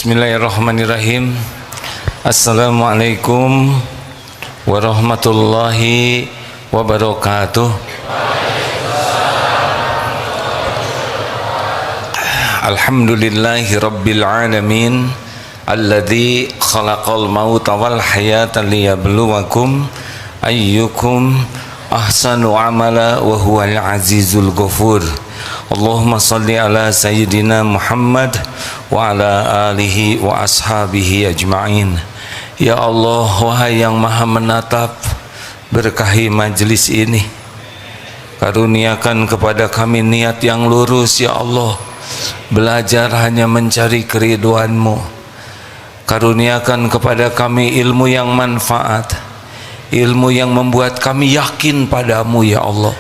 Bismillahirrahmanirrahim. Assalamualaikum warahmatullahi wabarakatuh. Alhamdulillahi rabbil alamin, alladzi khalaqal mauta wal hayata liyabluwakum ayyukum ahsanu amala wa huwal azizul ghafur. Allahumma salli ala sayyidina Muhammad wa ala alihi wa ashabihi ajma'in. Ya Allah, wahai yang maha menatap, berkahi majlis ini, karuniakan kepada kami niat yang lurus ya Allah, belajar hanya mencari keriduan-Mu. Karuniakan kepada kami ilmu yang manfaat, ilmu yang membuat kami yakin padamu ya Allah,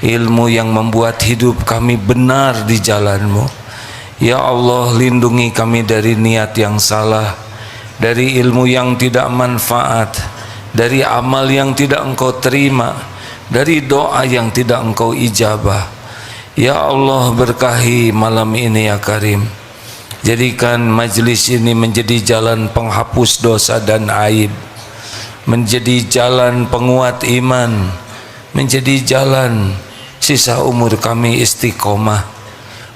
ilmu yang membuat hidup kami benar di jalan-Mu. Ya Allah, lindungi kami dari niat yang salah, dari ilmu yang tidak manfaat, dari amal yang tidak Engkau terima, dari doa yang tidak Engkau ijabah. Ya Allah, berkahi malam ini ya Karim. Jadikan majlis ini menjadi jalan penghapus dosa dan aib, menjadi jalan penguat iman, menjadi jalan sisa umur kami istiqomah,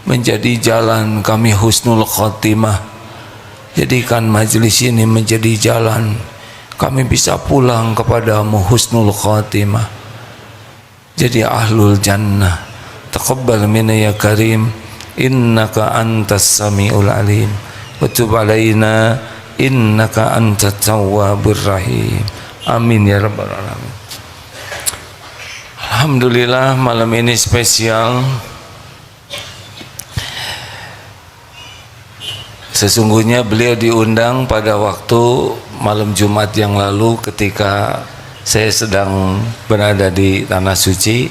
menjadi jalan kami husnul khotimah. Jadikan majlis ini menjadi jalan kami bisa pulang kepadamu husnul khotimah, jadi ahlul jannah. Taqabbal minna ya Karim, innaka antas samiul alim, wa tub alaina innaka antat tawwabur rahim. Amin ya rabbal alamin. Alhamdulillah, malam ini spesial. Sesungguhnya beliau diundang pada waktu malam Jumat yang lalu ketika saya sedang berada di Tanah Suci,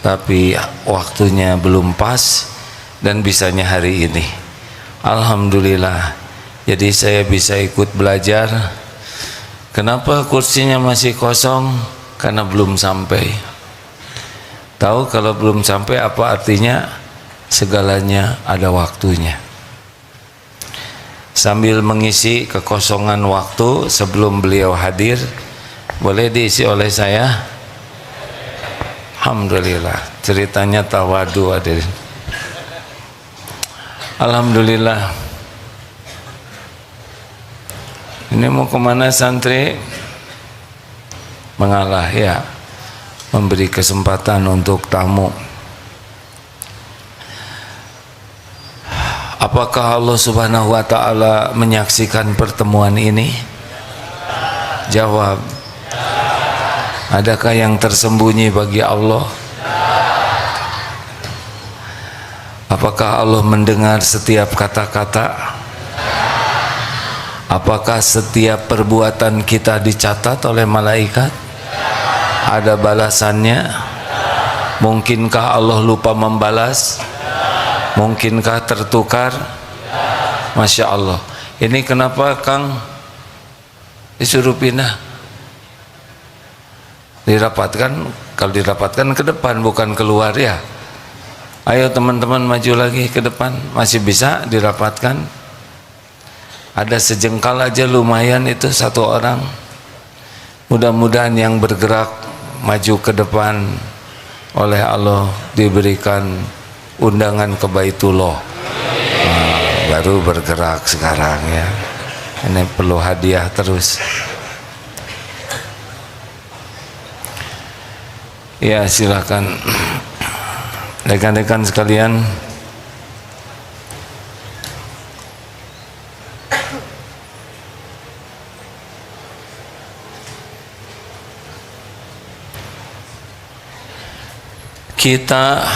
tapi waktunya belum pas dan bisanya hari ini. Alhamdulillah, jadi saya bisa ikut belajar. Kenapa kursinya masih kosong? Karena belum sampai. Tahu kalau belum sampai apa artinya? Segalanya ada waktunya. Sambil mengisi kekosongan waktu sebelum beliau hadir, boleh diisi oleh saya? Alhamdulillah, ceritanya tawadu hadirin. Alhamdulillah. Ini mau kemana santri? Mengalah ya, memberi kesempatan untuk tamu. Apakah Allah Subhanahu wa ta'ala menyaksikan pertemuan ini? Jawab. Adakah yang tersembunyi bagi Allah? Apakah Allah mendengar setiap kata-kata? Apakah setiap perbuatan kita dicatat oleh malaikat? Ada balasannya? Mungkinkah Allah lupa membalas? Mungkinkah tertukar? Masya Allah. Ini kenapa Kang disuruh pindah? Dirapatkan, kalau dirapatkan ke depan bukan keluar ya. Ayo teman-teman maju lagi ke depan, masih bisa dirapatkan. Ada sejengkal aja lumayan itu satu orang. Mudah-mudahan yang bergerak maju ke depan oleh Allah diberikan undangan ke Baitullah. Baru bergerak sekarang ya. Ini perlu hadiah terus. Ya silakan rekan-rekan sekalian. Kita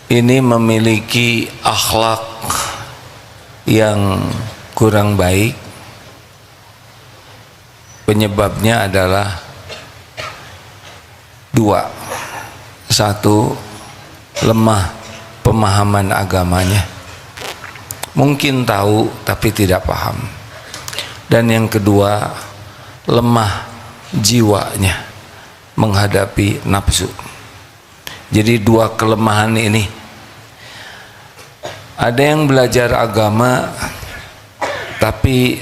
ini memiliki akhlak yang kurang baik. Penyebabnya adalah dua. Satu, lemah pemahaman agamanya, mungkin tahu tapi tidak paham. Dan yang kedua, lemah jiwanya menghadapi nafsu. Jadi dua kelemahan ini Ada yang belajar agama tapi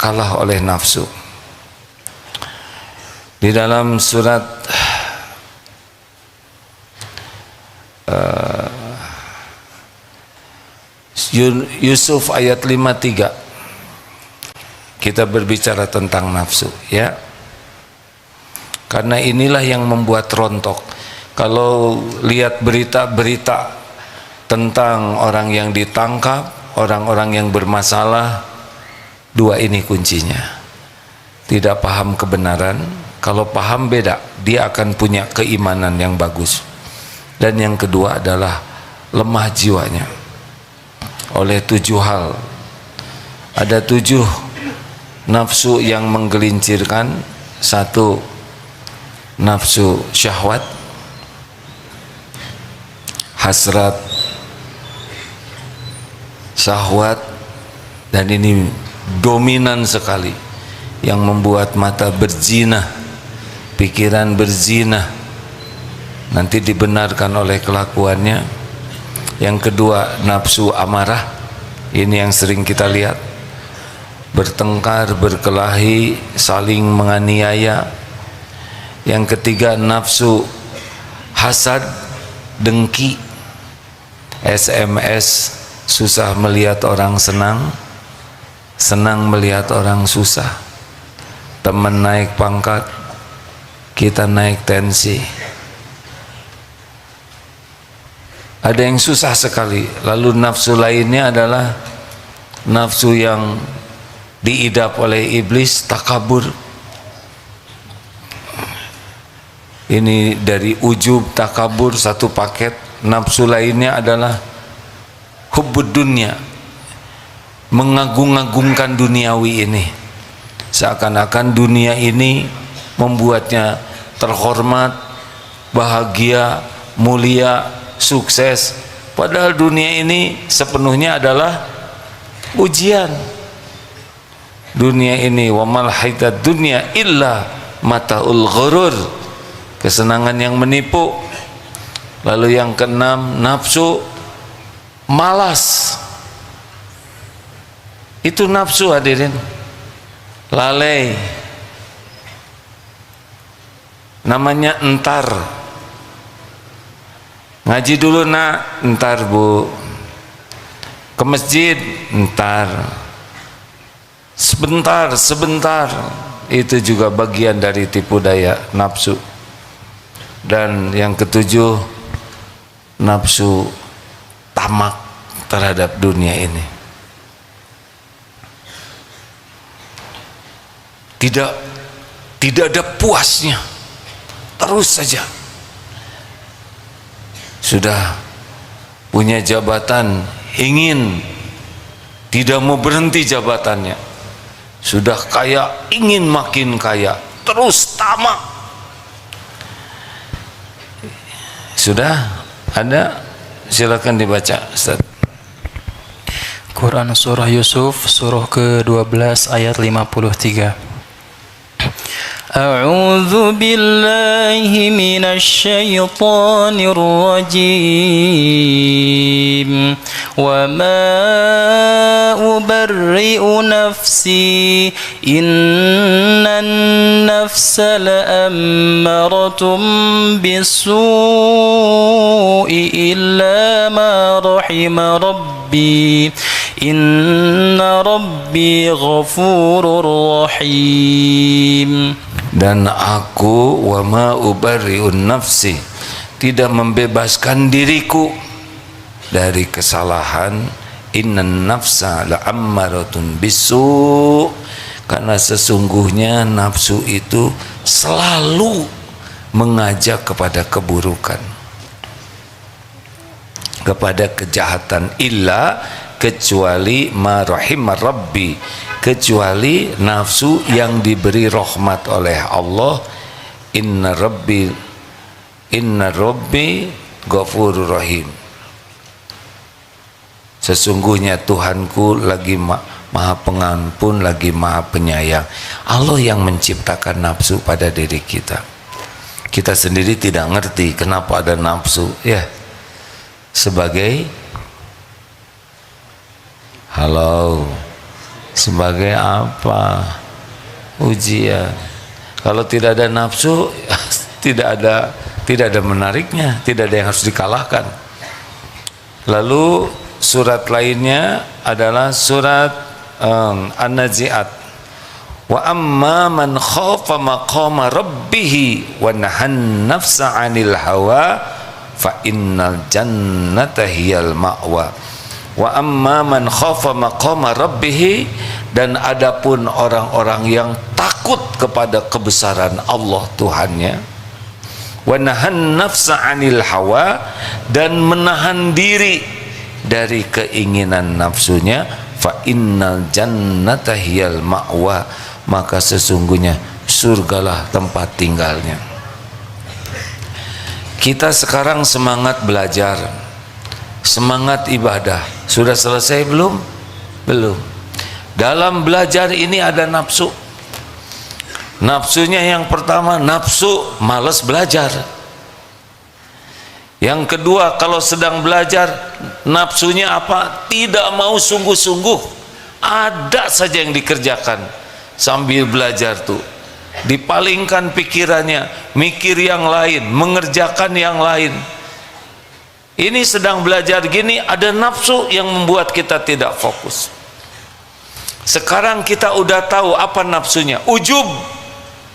kalah oleh nafsu. Di dalam surat Yusuf ayat 53 kita berbicara tentang nafsu, ya. Karena inilah yang membuat rontok. Kalau lihat berita-berita tentang orang yang ditangkap, orang-orang yang bermasalah, dua ini kuncinya. Tidak paham kebenaran. Kalau paham beda, dia akan punya keimanan yang bagus. Dan yang kedua adalah lemah jiwanya oleh 7 hal. Ada 7 nafsu yang menggelincirkan. 1, nafsu syahwat, hasrat, syahwat, dan ini dominan sekali yang membuat mata berzina, pikiran berzina, nanti dibenarkan oleh kelakuannya. Yang kedua, nafsu amarah, ini yang sering kita lihat, bertengkar, berkelahi, saling menganiaya. Yang ketiga, nafsu hasad, dengki, SMS, susah melihat orang senang, senang melihat orang susah. Teman naik pangkat, kita naik tensi. Ada yang susah sekali. Lalu nafsu lainnya adalah nafsu yang diidap oleh iblis, takabur. Ini dari ujub, takabur, satu paket. Nafsu lainnya adalah hubbud dunya, mengagung-agungkan duniawi ini. Seakan-akan dunia ini membuatnya terhormat, bahagia, mulia, sukses. Padahal dunia ini sepenuhnya adalah ujian. Dunia ini wa mal haitad dunya illa mataul ghurur, kesenangan yang menipu. Lalu yang keenam, nafsu malas. Itu nafsu, hadirin. Lalai, namanya entar. Ngaji dulu nak, entar bu. Ke masjid, entar. Sebentar, sebentar. Itu juga bagian dari tipu daya nafsu. Dan yang ketujuh, nafsu tamak terhadap dunia ini. Tidak ada puasnya, terus saja. Sudah punya jabatan, ingin, tidak mau berhenti jabatannya. Sudah kaya, ingin makin kaya, terus tamak. Sudah ada, silakan dibaca, Ustaz. Quran Surah Yusuf, surah ke-12 ayat 53. A'udzu billahi minasy syaithanir rajim. Wa ma ubarri'u nafsi innan nafsa la'ammaratun bisu'i illa ma rahima rabbi inna rabbi ghafurur rahim. Dan aku wa ma ubarri'un nafsi, tidak membebaskan diriku dari kesalahan. Innan nafsa la'ammaratun bisu, karena sesungguhnya nafsu itu selalu mengajak kepada keburukan, kepada kejahatan. Illa, kecuali ma rahimar rabbi, kecuali nafsu yang diberi rahmat oleh Allah. Inna rabbi ghafurur rahim, sesungguhnya Tuhanku lagi maha pengampun, lagi maha penyayang. Allah yang menciptakan nafsu pada diri kita. Kita sendiri tidak ngerti kenapa ada nafsu, ya, sebagai Halo, sebagai apa? Ujian. Kalau tidak ada nafsu, tidak ada menariknya, tidak ada yang harus dikalahkan. Lalu surat lainnya adalah surat An-Nazi'at. Wa amma man khafa maqama rabbih wa nahan nafsa 'anil hawa fa innal jannata hiyal ma'wa. Wa amma man khafa maqama rabbih, dan adapun orang-orang yang takut kepada kebesaran Allah Tuhannya, wa nahan nafsa 'anil hawa, dan menahan diri dari keinginan nafsunya, fa innal jannata hiyal ma'wa, maka sesungguhnya surgalah tempat tinggalnya. Kita sekarang semangat belajar, semangat ibadah. Sudah selesai belum? Belum. Dalam belajar ini ada nafsu. Nafsunya yang pertama, nafsu malas belajar. Yang kedua, kalau sedang belajar, nafsunya apa? Tidak mau sungguh-sungguh. Ada saja yang dikerjakan sambil belajar tuh. Dipalingkan pikirannya, mikir yang lain, mengerjakan yang lain. Ini sedang belajar gini, ada nafsu yang membuat kita tidak fokus. Sekarang kita udah tahu apa nafsunya. Ujub,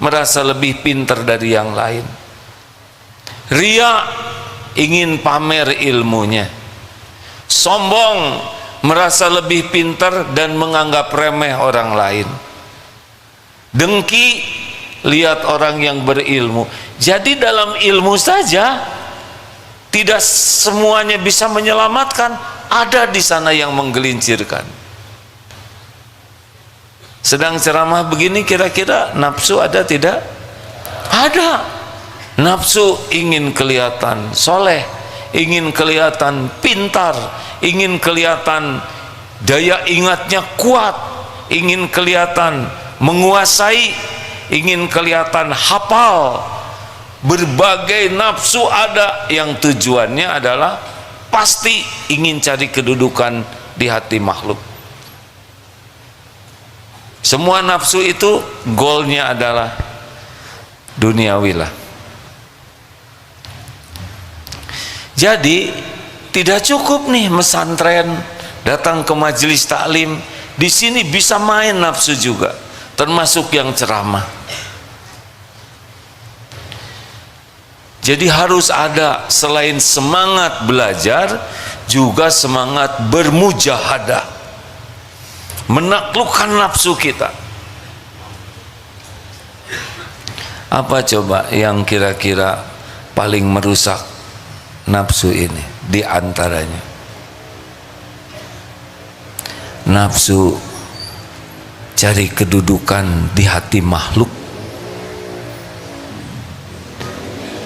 merasa lebih pintar dari yang lain. Ria, ingin pamer ilmunya. Sombong, merasa lebih pintar dan menganggap remeh orang lain. Dengki, lihat orang yang berilmu. Jadi dalam ilmu saja tidak semuanya bisa menyelamatkan, ada di sana yang menggelincirkan. Sedang ceramah begini, kira-kira nafsu ada tidak? Ada. Nafsu ingin kelihatan soleh, ingin kelihatan pintar, ingin kelihatan daya ingatnya kuat, ingin kelihatan menguasai, ingin kelihatan hafal. Berbagai nafsu ada yang tujuannya adalah pasti ingin cari kedudukan di hati makhluk. Semua nafsu itu goalnya adalah duniawi lah. Jadi tidak cukup nih mesantren, datang ke majelis taklim, di sini bisa main nafsu juga, termasuk yang ceramah. Jadi harus ada selain semangat belajar, juga semangat bermujahadah, menaklukkan nafsu kita. Apa coba yang kira-kira paling merusak nafsu ini? Di antaranya nafsu cari kedudukan di hati makhluk.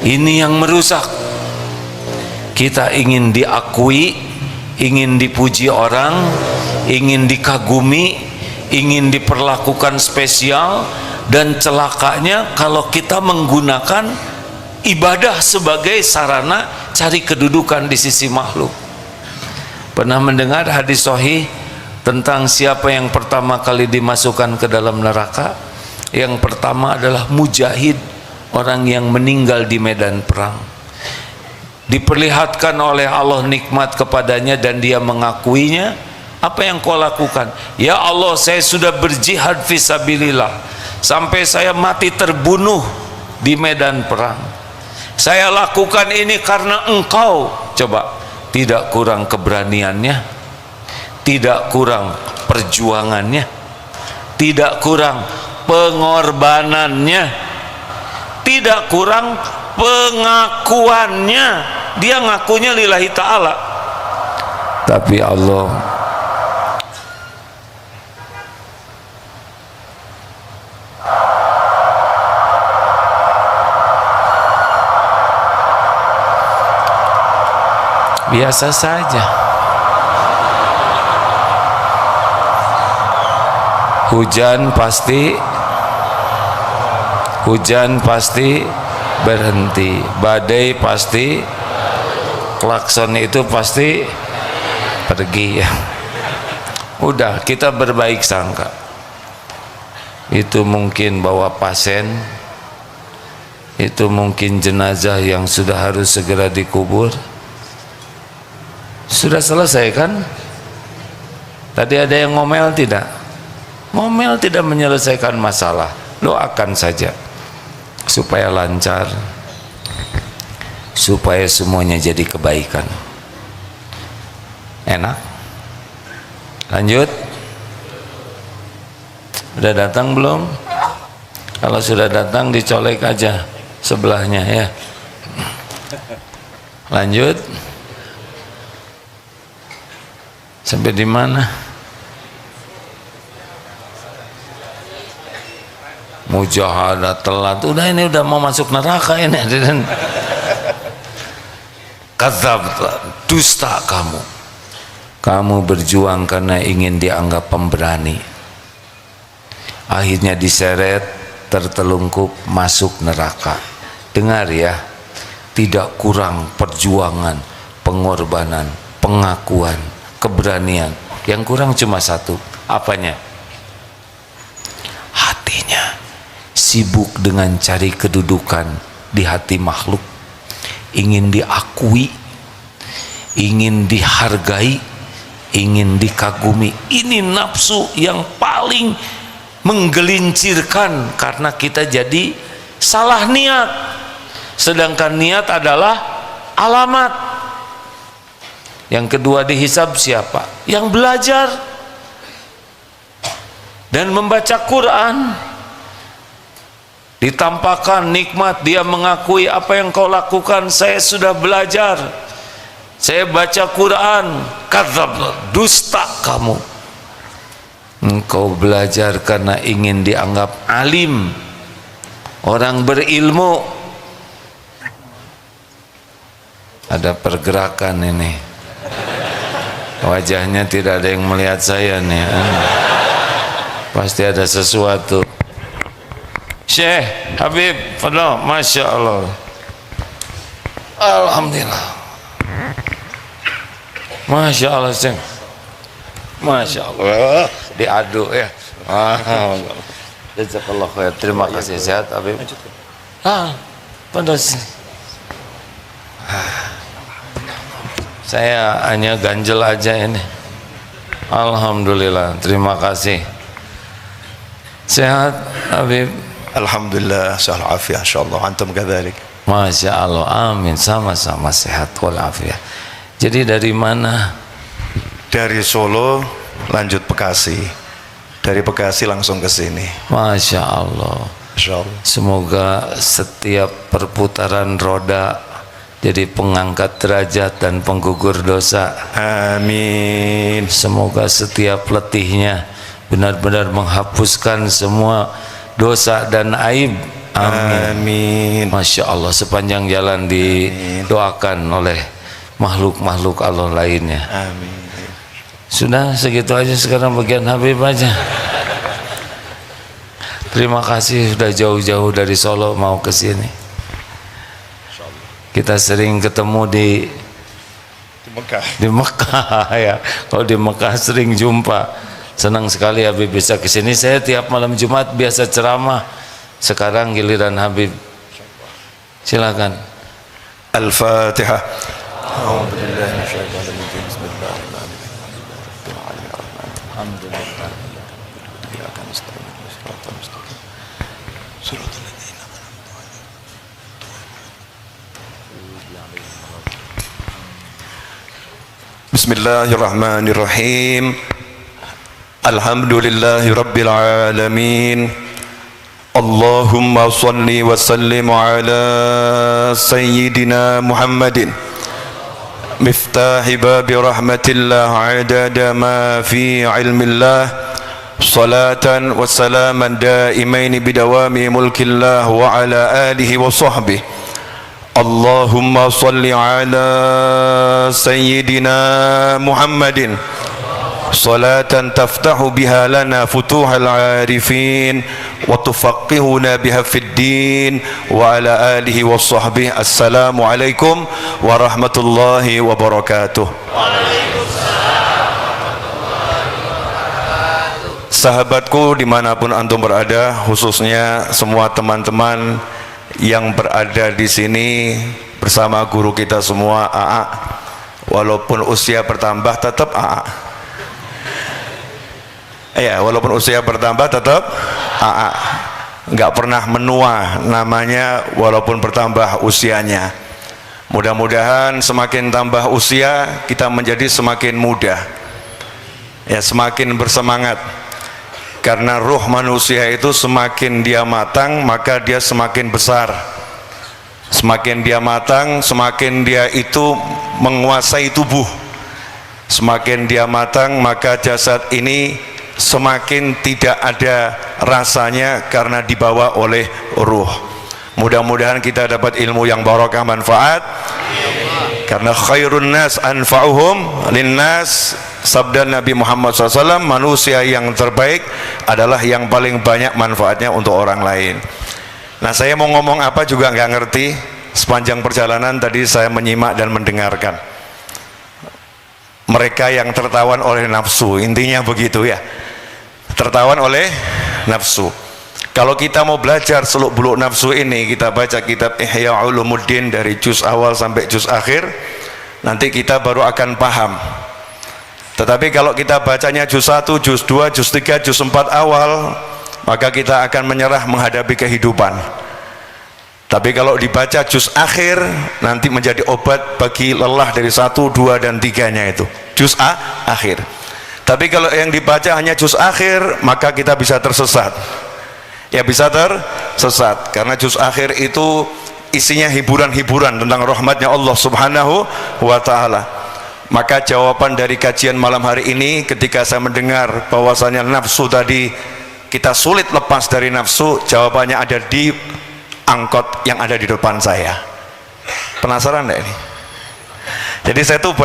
Ini yang merusak. Kita ingin diakui, ingin dipuji orang, ingin dikagumi, ingin diperlakukan spesial, dan celakanya kalau kita menggunakan ibadah sebagai sarana cari kedudukan di sisi makhluk. Pernah mendengar hadis sahih tentang siapa yang pertama kali dimasukkan ke dalam neraka? Yang pertama adalah mujahid, orang yang meninggal di medan perang. Diperlihatkan oleh Allah nikmat kepadanya dan dia mengakuinya. Apa yang kau lakukan? Ya Allah, saya sudah berjihad fisabilillah sampai saya mati terbunuh di medan perang. Saya lakukan ini karena engkau. Coba, tidak kurang keberaniannya, tidak kurang perjuangannya, tidak kurang pengorbanannya, tidak kurang pengakuannya. Dia ngakunya lillahi ta'ala, tapi Allah biasa saja. Hujan pasti berhenti, badai pasti, klakson itu pasti pergi ya. Udah, kita berbaik sangka. Itu mungkin bawa pasien, itu mungkin jenazah yang sudah harus segera dikubur. Sudah selesai kan? Tadi ada yang ngomel tidak? Ngomel tidak menyelesaikan masalah. Doakan saja supaya lancar, supaya semuanya jadi kebaikan. Enak? Lanjut. Udah datang belum? Kalau sudah datang dicolek aja sebelahnya ya. Lanjut. Sampai di mana? Mujahadah telat. Udah, ini udah mau masuk neraka ini. Kadzab, dusta kamu. Kamu berjuang karena ingin dianggap pemberani. Akhirnya diseret, tertelungkup, masuk neraka. Dengar ya, tidak kurang perjuangan, pengorbanan, pengakuan, keberanian. Yang kurang cuma satu. Apanya? Hatinya sibuk dengan cari kedudukan di hati makhluk, ingin diakui, ingin dihargai, ingin dikagumi. Ini nafsu yang paling menggelincirkan karena kita jadi salah niat, sedangkan niat adalah alamat. Yang kedua dihisab siapa? Yang belajar dan membaca Quran. Ditampakkan nikmat, dia mengakui apa yang kau lakukan, saya sudah belajar, saya baca Quran. Kadzab, dusta kamu. Engkau belajar karena ingin dianggap alim, orang berilmu. Ada pergerakan ini. Wajahnya tidak ada yang melihat saya nih. Pasti ada sesuatu. Syekh Habib Fadl, Masya Allah, Alhamdulillah, Masya Allah Syekh, Masya Allah, diadu ya. Jazakallah khair. Terima kasih. Sehat Habib? Pada sini saya hanya ganjel aja ini. Alhamdulillah, terima kasih. Sehat Habib? Alhamdulillah, sehat afiah insyaallah. Antum kadzalik? Masya Allah, amin. Sama-sama sehat walafiat. Jadi dari mana? Dari Solo lanjut Bekasi. Dari Bekasi langsung ke sini. Masya Allah. Insyaallah. Semoga setiap perputaran roda jadi pengangkat derajat dan penggugur dosa. Amin. Semoga setiap letihnya benar-benar menghapuskan semua dosa dan aib. Amin. Amin. Masya Allah, sepanjang jalan didoakan oleh makhluk-makhluk Allah lainnya. Amin. Sudah segitu aja, sekarang bagian Habib aja. Terima kasih sudah jauh-jauh dari Solo mau ke sini. Kita sering ketemu di Mekah. Di Mekah ya. Kalau di Mekah sering jumpa. Senang sekali Habib bisa ke sini. Saya tiap malam Jumat biasa ceramah. Sekarang giliran Habib. Silakan. Al-Fatihah. Bismillahirrahmanirrahim. Alhamdulillahi Rabbil Alamin. Allahumma salli wa sallim ala Sayyidina Muhammadin miftahi babi rahmatillah adada ma fi ilmillah salatan wa salaman daimain bidawami mulkillah wa ala alihi wa sahbihi. Allahumma salli ala Sayyidina Muhammadin صلاة تفتح بها لنا فتوح العارفين وتفقهنا بها في الدين وعلى آله وصحبه. السلام عليكم ورحمة الله وبركاته. sahabatku dimanapun antum berada, khususnya semua teman-teman yang berada di sini bersama guru kita semua AA, walaupun usia bertambah tetap AA. Ya, walaupun usia bertambah tetap AA, nggak pernah menua namanya walaupun bertambah usianya. Mudah-mudahan semakin tambah usia kita menjadi semakin muda, ya, semakin bersemangat. Karena ruh manusia itu semakin dia matang maka dia semakin besar. Semakin dia matang, semakin dia itu menguasai tubuh. Semakin dia matang maka jasad ini semakin tidak ada rasanya karena dibawa oleh ruh. Mudah-mudahan kita dapat ilmu yang barakah, manfaat. Karena khairun nas anfa'uhum linnas, sabda Nabi Muhammad SAW, manusia yang terbaik adalah yang paling banyak manfaatnya untuk orang lain. Nah, saya mau ngomong apa juga nggak ngerti. Sepanjang perjalanan tadi saya menyimak dan mendengarkan mereka yang tertawan oleh nafsu, intinya begitu ya, tertawan oleh nafsu. Kalau kita mau belajar seluk-beluk nafsu ini, kita baca kitab Ihya Ulumuddin dari juz awal sampai juz akhir, nanti kita baru akan paham. Tetapi kalau kita bacanya juz 1, juz 2, juz 3, juz 4 awal, maka kita akan menyerah menghadapi kehidupan. Tapi kalau dibaca juz akhir, nanti menjadi obat bagi lelah dari 1, 2, dan 3-nya itu, juz akhir. Tapi kalau yang dibaca hanya juz akhir, maka kita bisa tersesat. Ya, bisa tersesat karena juz akhir itu isinya hiburan-hiburan tentang rahmatnya Allah Subhanahu wa ta'ala. Maka jawaban dari kajian malam hari ini, ketika saya mendengar bahwasanya nafsu tadi kita sulit lepas dari nafsu, jawabannya ada di angkot yang ada di depan saya. Penasaran enggak ini? Jadi saya tuh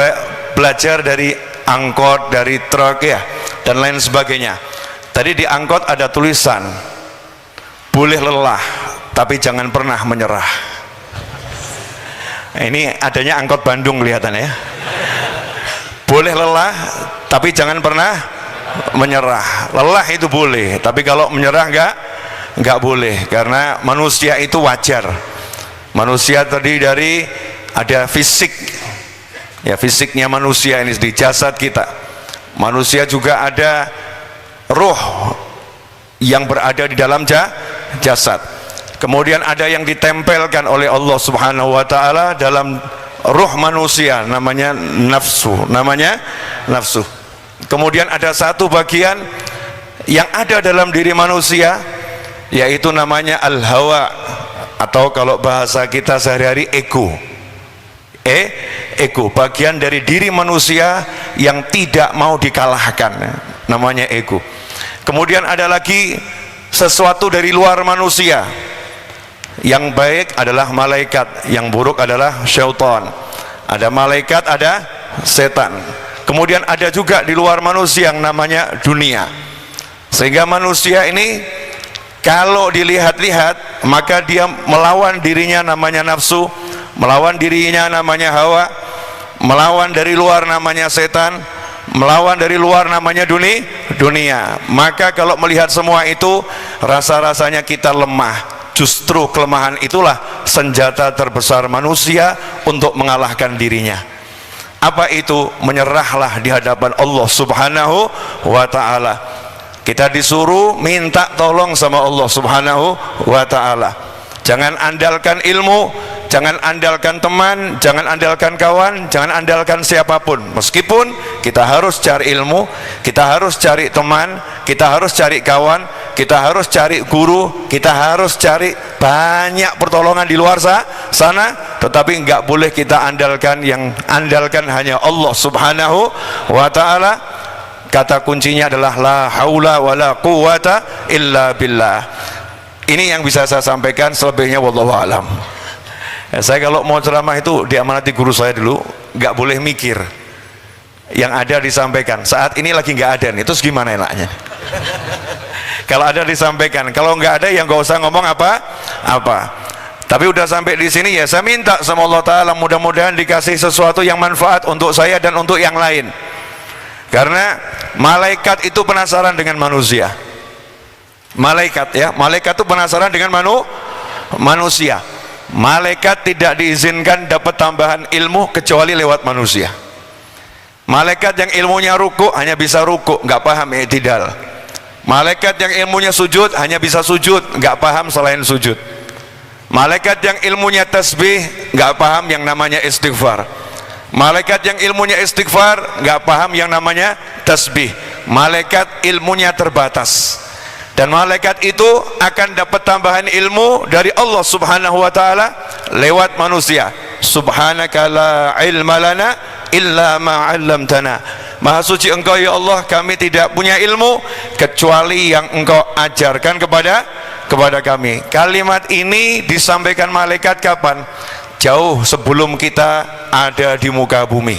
belajar dari angkot, dari truk ya, dan lain sebagainya. Tadi di angkot ada tulisan, boleh lelah tapi jangan pernah menyerah. Nah, ini adanya angkot Bandung kelihatannya ya. Boleh lelah tapi jangan pernah menyerah. Lelah itu boleh, tapi kalau menyerah enggak boleh, karena manusia itu wajar. Manusia terdiri dari ada fisik, ya, fisiknya manusia ini di jasad kita. Manusia juga ada roh yang berada di dalam jasad. Kemudian ada yang ditempelkan oleh Allah Subhanahu wa ta'ala dalam ruh manusia, namanya nafsu, Kemudian ada satu bagian yang ada dalam diri manusia, yaitu namanya al-hawa, atau kalau bahasa kita sehari-hari ego. Ego, bagian dari diri manusia yang tidak mau dikalahkan, namanya ego. Kemudian ada lagi sesuatu dari luar manusia. Yang baik adalah malaikat, yang buruk adalah syaitan. Ada malaikat, ada setan. Kemudian ada juga di luar manusia yang namanya dunia. Sehingga manusia ini kalau dilihat-lihat, maka dia melawan dirinya namanya nafsu, melawan dirinya namanya hawa, melawan dari luar namanya setan, melawan dari luar namanya dunia. Maka kalau melihat semua itu, rasa-rasanya kita lemah. Justru kelemahan itulah senjata terbesar manusia untuk mengalahkan dirinya. Apa itu? Menyerahlah di hadapan Allah Subhanahu wa ta'ala. Kita disuruh minta tolong sama Allah Subhanahu wa ta'ala. Jangan andalkan ilmu, jangan andalkan teman, jangan andalkan kawan, jangan andalkan siapapun. Meskipun kita harus cari ilmu, kita harus cari teman, kita harus cari kawan, kita harus cari guru, kita harus cari banyak pertolongan di luar sana, tetapi enggak boleh kita andalkan, yang andalkan hanya Allah Subhanahu wa ta'ala. Kata kuncinya adalah la haula wala quwata illa billah. Ini yang bisa saya sampaikan, selebihnya wallahu alam. Ya, saya kalau mau ceramah itu diamanati guru saya dulu, nggak boleh mikir, yang ada disampaikan. Saat ini lagi nggak ada nih, terus gimana enaknya? Kalau ada disampaikan, kalau nggak ada ya nggak usah ngomong apa. Tapi udah sampai di sini ya saya minta sama Allah Ta'ala, mudah-mudahan dikasih sesuatu yang manfaat untuk saya dan untuk yang lain. Karena malaikat itu penasaran dengan manusia. Malaikat ya, malaikat itu penasaran dengan manusia. Malaikat tidak diizinkan dapat tambahan ilmu kecuali lewat manusia. Malaikat yang ilmunya ruku hanya bisa ruku, nggak paham i'tidal. Malaikat yang ilmunya sujud hanya bisa sujud, nggak paham selain sujud. Malaikat yang ilmunya tasbih nggak paham yang namanya istighfar. Malaikat yang ilmunya istighfar nggak paham yang namanya tasbih. Malaikat ilmunya terbatas, dan malaikat itu akan dapat tambahan ilmu dari Allah subhanahu wa ta'ala lewat manusia. Subhanaka la ilma lana illa ma 'allamtana. Maha suci engkau ya Allah, kami tidak punya ilmu kecuali yang engkau ajarkan kepada kami. Kalimat ini disampaikan malaikat kapan? Jauh sebelum kita ada di muka bumi.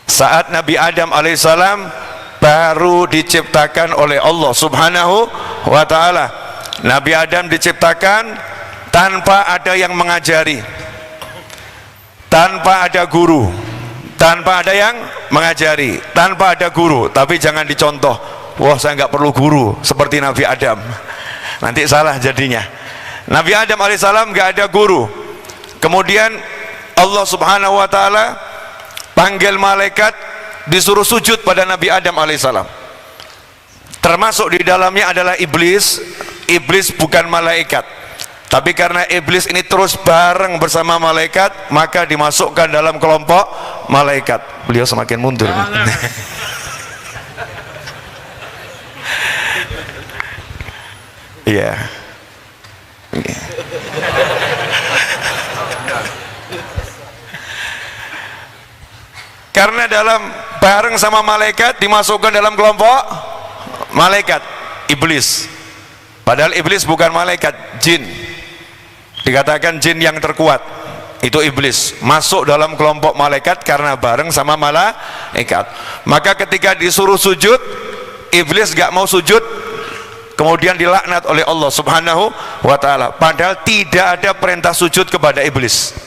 Saat Nabi Adam alaihissalam baru diciptakan oleh Allah subhanahu wa ta'ala. Nabi Adam diciptakan tanpa ada yang mengajari, tanpa ada guru, tanpa ada yang mengajari, tanpa ada guru. Tapi jangan dicontoh, wah saya nggak perlu guru seperti Nabi Adam, nanti salah jadinya. Nabi Adam alaihissalam nggak ada guru. Kemudian Allah subhanahu wa ta'ala panggil malaikat, disuruh sujud pada Nabi Adam alaihissalam. Termasuk di dalamnya adalah iblis. Iblis bukan malaikat, tapi karena iblis ini terus bareng bersama malaikat, maka dimasukkan dalam kelompok malaikat. Beliau semakin mundur. Iya. Karena dalam bareng sama malaikat dimasukkan dalam kelompok malaikat iblis. Padahal iblis bukan malaikat, jin. Dikatakan jin yang terkuat itu iblis, masuk dalam kelompok malaikat karena bareng sama malaikat. Maka ketika disuruh sujud, iblis gak mau sujud, kemudian dilaknat oleh Allah subhanahu wa ta'ala. Padahal tidak ada perintah sujud kepada iblis,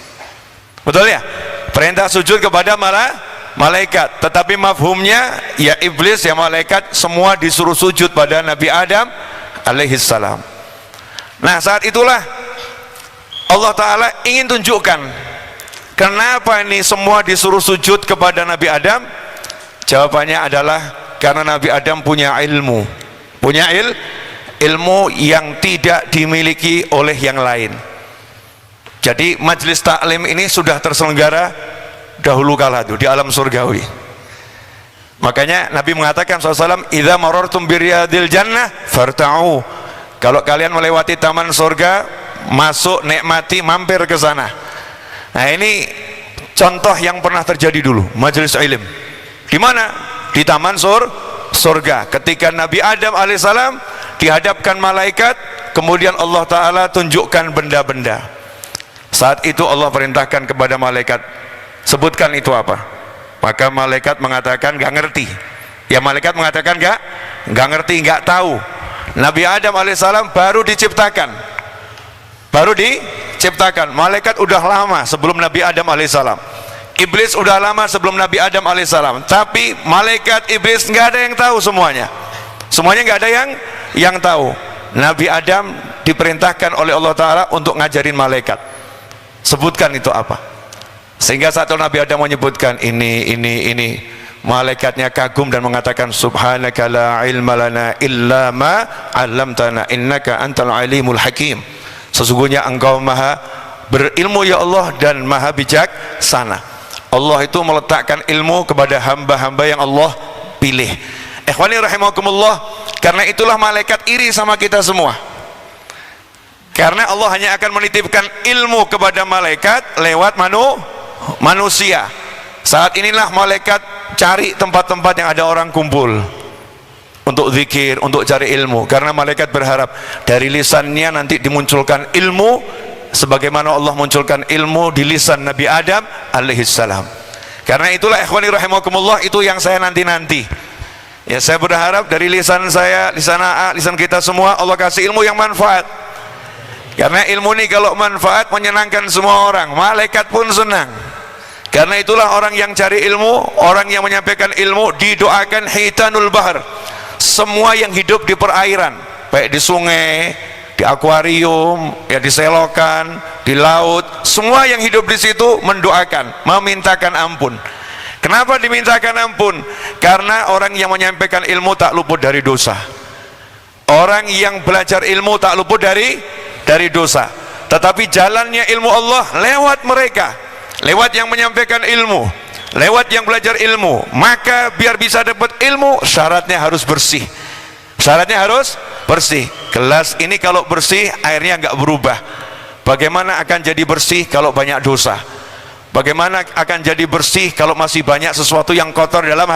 betul ya? Perintah sujud kepada malaikat, tetapi mafhumnya ya iblis ya malaikat semua disuruh sujud pada Nabi Adam alaihissalam. Nah, saat itulah Allah Ta'ala ingin tunjukkan kenapa ini semua disuruh sujud kepada Nabi Adam. Jawabannya adalah karena Nabi Adam punya ilmu, punya ilmu yang tidak dimiliki oleh yang lain. Jadi majelis taklim ini sudah terselenggara dahulu kala itu di alam surgawi. Makanya Nabi mengatakan SAW, idza marartum biryadil jannah farta'u. Kalau kalian melewati taman surga, masuk, nikmati, mampir ke sana. Nah, ini contoh yang pernah terjadi dulu, majelis ilm. Di mana? Di taman surga. Ketika Nabi Adam alaihissalam dihadapkan malaikat, kemudian Allah Ta'ala tunjukkan benda-benda. Saat itu Allah perintahkan kepada malaikat, sebutkan itu apa. Maka malaikat mengatakan gak ngerti. Ya, malaikat mengatakan gak ngerti, gak tahu. Nabi Adam alaihissalam baru diciptakan, malaikat udah lama sebelum Nabi Adam alaihissalam, iblis udah lama sebelum Nabi Adam alaihissalam. Tapi malaikat, iblis gak ada yang tahu, semuanya gak ada yang tahu. Nabi Adam diperintahkan oleh Allah Ta'ala untuk ngajarin malaikat, sebutkan itu apa. Sehingga satu Nabi Adam menyebutkan ini, malaikatnya kagum dan mengatakan subhanaka la ilma lana illa ma 'allamtana innaka antal alimul hakim. Sesungguhnya engkau maha berilmu ya Allah dan maha bijaksana. Allah itu meletakkan ilmu kepada hamba-hamba yang Allah pilih. Ikhwani rahimakumullah, karena itulah malaikat iri sama kita semua. Karena Allah hanya akan menitipkan ilmu kepada malaikat lewat manusia. Saat inilah malaikat cari tempat-tempat yang ada orang kumpul untuk zikir, untuk cari ilmu. Karena malaikat berharap dari lisannya nanti dimunculkan ilmu sebagaimana Allah munculkan ilmu di lisan Nabi Adam alaihissalam. Karena itulah ikhwani rahimakumullah, itu yang saya nanti-nanti. Ya, saya berharap dari lisan saya, lisan AA, lisan kita semua, Allah kasih ilmu yang manfaat. Karena ilmu ini kalau manfaat menyenangkan semua orang, malaikat pun senang. Karena itulah orang yang cari ilmu, orang yang menyampaikan ilmu didoakan hitanul bahar. Semua yang hidup di perairan, baik di sungai, di akuarium, ya di selokan, di laut, semua yang hidup di situ mendoakan, memintakan ampun. Kenapa dimintakan ampun? Karena orang yang menyampaikan ilmu tak luput dari dosa. Orang yang belajar ilmu tak luput dari dosa. Tetapi jalannya ilmu Allah lewat mereka, lewat yang menyampaikan ilmu, lewat yang belajar ilmu. Maka biar bisa dapat ilmu, syaratnya harus bersih. Syaratnya harus bersih. Gelas ini kalau bersih, airnya enggak berubah. Bagaimana akan jadi bersih kalau banyak dosa? Bagaimana akan jadi bersih kalau masih banyak sesuatu yang kotor dalam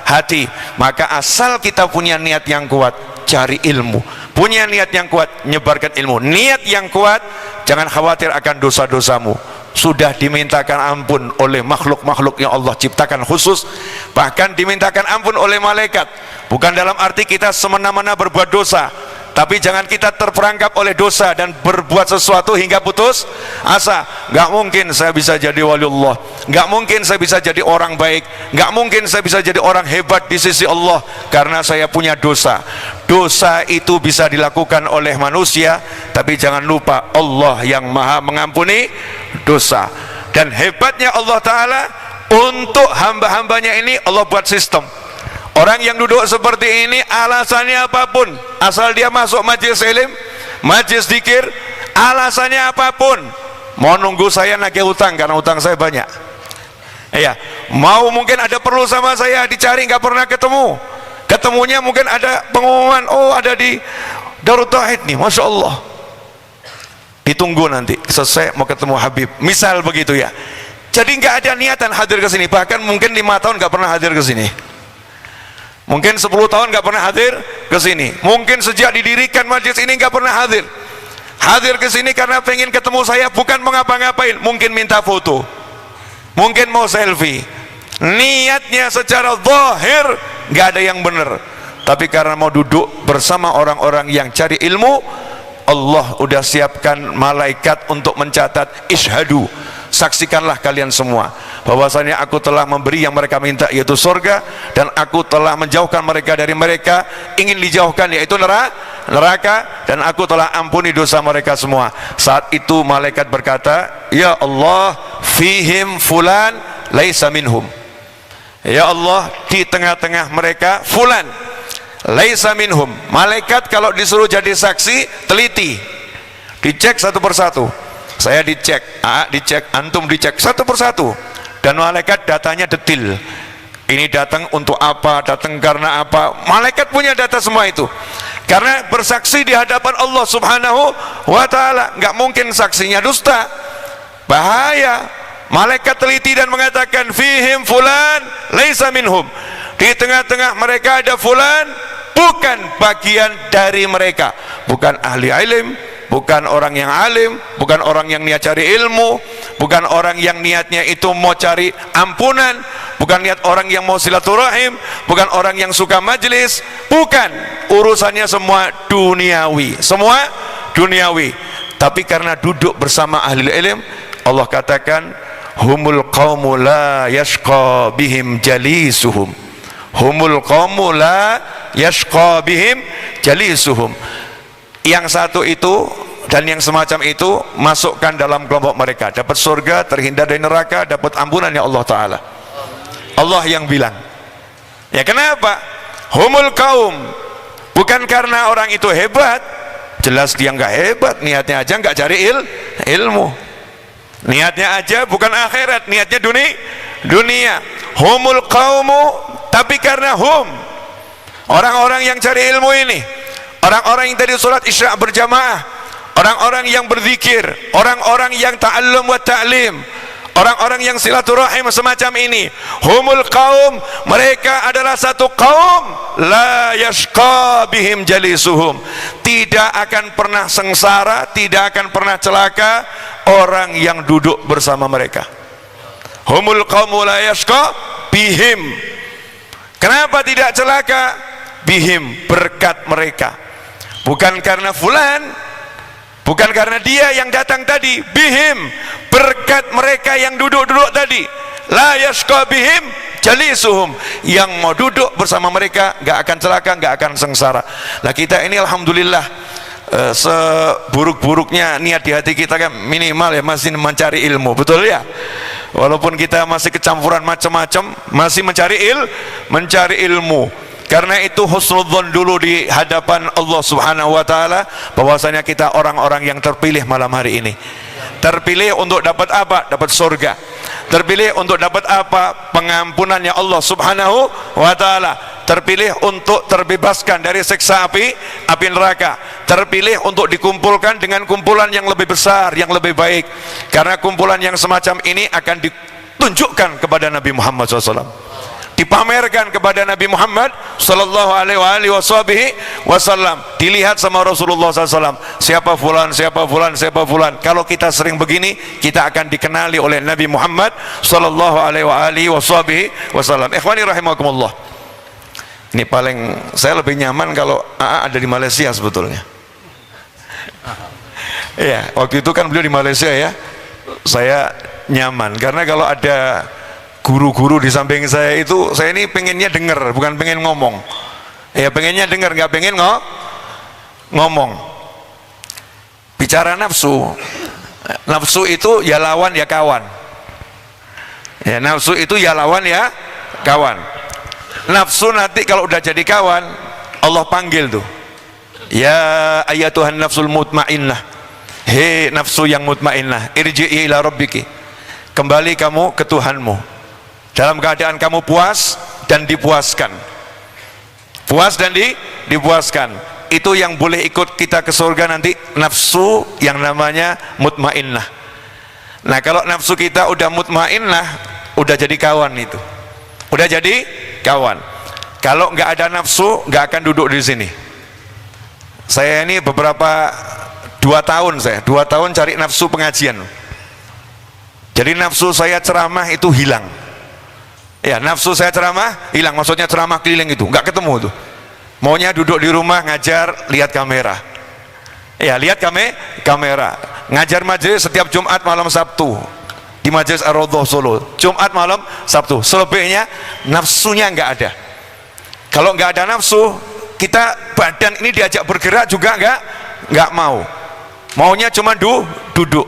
hati? Maka asal kita punya niat yang kuat, cari ilmu. Punya niat yang kuat, nyebarkan ilmu. Niat yang kuat, jangan khawatir akan dosa-dosamu. Sudah dimintakan ampun oleh makhluk-makhluk yang Allah ciptakan khusus, bahkan dimintakan ampun oleh malaikat. Bukan dalam arti kita semena-mena berbuat dosa, tapi jangan kita terperangkap oleh dosa dan berbuat sesuatu hingga putus asa. Gak mungkin saya bisa jadi waliullah, gak mungkin saya bisa jadi orang baik, gak mungkin saya bisa jadi orang hebat di sisi Allah karena saya punya dosa. Dosa itu bisa dilakukan oleh manusia, tapi jangan lupa Allah yang maha mengampuni dosa. Dan hebatnya Allah Ta'ala, untuk hamba-hambanya ini Allah buat sistem. Orang yang duduk seperti ini, alasannya apapun, asal dia masuk majelis ilmu, majelis zikir, alasannya apapun, mau nunggu saya nagih utang karena utang saya banyak, iya, mau mungkin ada perlu sama saya, dicari nggak pernah ketemu, ketemunya mungkin ada pengumuman, oh ada di Darut Tauhid nih, Masya Allah, ditunggu nanti selesai mau ketemu Habib, misal begitu ya. Jadi nggak ada niatan hadir ke sini, bahkan mungkin 5 tahun nggak pernah hadir ke sini. Mungkin 10 tahun nggak pernah hadir ke sini. Mungkin sejak didirikan majelis ini nggak pernah hadir. Hadir ke sini karena pengen ketemu saya, bukan mengapa-ngapain. Mungkin minta foto, mungkin mau selfie. Niatnya secara zahir nggak ada yang benar. Tapi karena mau duduk bersama orang-orang yang cari ilmu, Allah udah siapkan malaikat untuk mencatat, ishadu, saksikanlah kalian semua bahwasanya aku telah memberi yang mereka minta, yaitu surga, dan aku telah menjauhkan mereka dari mereka ingin dijauhkan, yaitu neraka, dan aku telah ampuni dosa mereka semua. Saat itu malaikat berkata, ya Allah, fihim fulan laisa minhum. Ya Allah, di tengah-tengah mereka fulan laisa minhum. Malaikat kalau disuruh jadi saksi, teliti, dicek satu persatu. Saya dicek, dicek, antum dicek satu persatu, dan malaikat datanya detil. Ini datang untuk apa, datang karena apa. Malaikat punya data semua itu, karena bersaksi di hadapan Allah Subhanahu wa Ta'ala. Nggak mungkin saksinya dusta, bahaya. Malaikat teliti dan mengatakan, fihim fulan laisa minhum. Di tengah-tengah mereka ada fulan, bukan bagian dari mereka, bukan ahli ilm, bukan orang yang alim, bukan orang yang niat cari ilmu, bukan orang yang niatnya itu mau cari ampunan, bukan niat orang yang mau silaturahim, bukan orang yang suka majelis, bukan. Urusannya semua duniawi, semua duniawi. Tapi karena duduk bersama ahli ilm, Allah katakan, humul qaumu la yashqa bihim jalisuhum. Humul qaumu la yashqa bihim jalisuhum. Yang satu itu dan yang semacam itu masukkan dalam kelompok mereka, dapat surga, terhindar dari neraka, dapat ampunan ya Allah Ta'ala. Allah yang bilang. Ya kenapa? Humul kaum, bukan karena orang itu hebat, jelas dia nggak hebat, niatnya aja nggak cari ilmu, niatnya aja bukan akhirat, niatnya dunia. Humul kaumu, tapi karena orang-orang yang cari ilmu ini, orang-orang yang tadi sholat isya berjamaah, orang-orang yang berzikir, orang-orang yang ta'allum wa ta'lim, orang-orang yang silaturahim semacam ini, humul qaum, mereka adalah satu kaum la yashqa bihim jalisuhum, tidak akan pernah sengsara, tidak akan pernah celaka orang yang duduk bersama mereka. Humul qaum la yashqa bihim. Kenapa tidak celaka? Bihim, berkat mereka, bukan karena fulan, bukan karena dia yang datang tadi. Bihim, berkat mereka yang duduk-duduk tadi. la yashqa bihim jalisuhum, yang mau duduk bersama mereka nggak akan celaka, nggak akan sengsara. Nah kita ini alhamdulillah, seburuk-buruknya niat di hati kita kan minimal ya masih mencari ilmu, betul ya? Walaupun kita masih kecampuran macam-macam, masih mencari ilmu. Karena itu husnudzon dulu di hadapan Allah Subhanahu wa taala, bahwasanya kita orang-orang yang terpilih malam hari ini. Terpilih untuk dapat apa? Dapat surga. Terpilih untuk dapat apa? Pengampunannya Allah Subhanahu wa taala. Terpilih untuk terbebaskan dari siksa api neraka. Terpilih untuk dikumpulkan dengan kumpulan yang lebih besar, yang lebih baik. Karena kumpulan yang semacam ini akan ditunjukkan kepada Nabi Muhammad SAW, dipamerkan kepada Nabi Muhammad sallallahu alaihi wasallam, dilihat sama Rasulullah SAW, siapa fulan, siapa fulan, siapa fulan. Kalau kita sering begini, kita akan dikenali oleh Nabi Muhammad sallallahu alaihi wasallam. Ikhwani rahimakumullah, ini paling saya lebih nyaman kalau AA ada di Malaysia sebetulnya. Iya, waktu itu kan beliau di Malaysia ya, saya nyaman karena kalau ada guru-guru di samping saya itu, saya ini pengennya dengar, bukan pengen ngomong. Ya pengennya dengar, nggak pengen ngomong. Bicara nafsu, nafsu itu ya lawan ya kawan. Ya nafsu itu ya lawan ya kawan. Nafsu nanti kalau udah jadi kawan, Allah panggil tuh, ya ayatuhan nafsul mutmainnah, hei nafsu yang mutmainnah, irji'i ila rabbiki, kembali kamu ke Tuhanmu dalam keadaan kamu puas dan dipuaskan. Puas dan dipuaskan. Itu yang boleh ikut kita ke surga nanti, nafsu yang namanya mutmainnah. Nah kalau nafsu kita udah mutmainnah, udah jadi kawan itu, udah jadi kawan. Kalau nggak ada nafsu, nggak akan duduk di sini. Saya ini beberapa 2 tahun cari nafsu pengajian. Jadi nafsu saya ceramah itu hilang. Ya nafsu saya ceramah hilang, maksudnya ceramah keliling itu nggak ketemu tuh. Maunya duduk di rumah ngajar, lihat kamera. Ya lihat kamera. Ngajar majelis setiap Jumat malam Sabtu di Majelis Ar-Raudhah Solo, Jumat malam Sabtu. Selebihnya nafsunya nggak ada. Kalau nggak ada nafsu, kita badan ini diajak bergerak juga nggak mau. Maunya cuma duduk.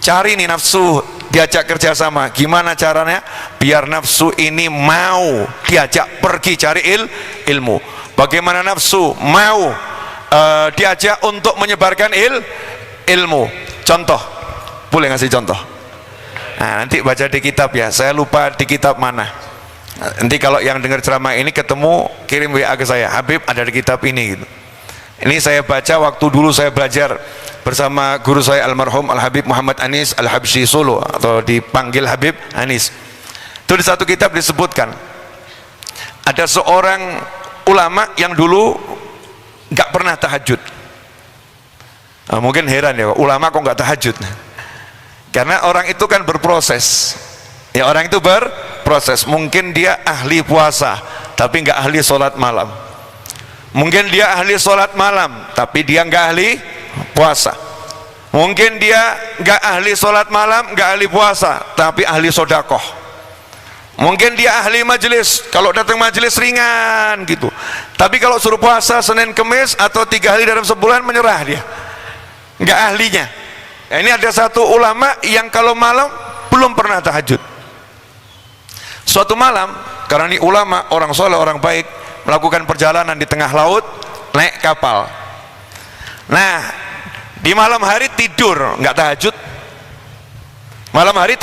Cari nih nafsu, diajak kerjasama. Gimana caranya biar nafsu ini mau diajak pergi cari ilmu? Bagaimana nafsu mau diajak untuk menyebarkan ilmu? Contoh, boleh ngasih contoh? Nah, nanti baca di kitab ya, saya lupa di kitab mana. Nanti kalau yang dengar ceramah ini ketemu, kirim WA ke saya, Habib ada di kitab ini gitu. Ini saya baca waktu dulu saya belajar bersama guru saya almarhum Al-Habib Muhammad Anis Al-Habsyi Solo, atau dipanggil Habib Anis. Itu di satu kitab disebutkan ada seorang ulama yang dulu nggak pernah tahajud. Nah, mungkin heran ya, ulama kok nggak tahajud? Karena orang itu kan berproses. Ya orang itu berproses. Mungkin dia ahli puasa, tapi nggak ahli sholat malam. Mungkin dia ahli sholat malam, tapi dia nggak ahli puasa. Mungkin dia nggak ahli sholat malam, nggak ahli puasa, tapi ahli sodakoh. Mungkin dia ahli majelis, kalau datang majelis ringan gitu, tapi kalau suruh puasa Senin Kemis atau 3 hari dalam sebulan menyerah dia, nggak ahlinya. Nah, ini ada satu ulama yang kalau malam belum pernah tahajud. Suatu malam, karena ini ulama, orang soleh, orang baik, melakukan perjalanan di tengah laut, naik kapal. Nah, di malam hari tidur, nggak tahajud. Malam hari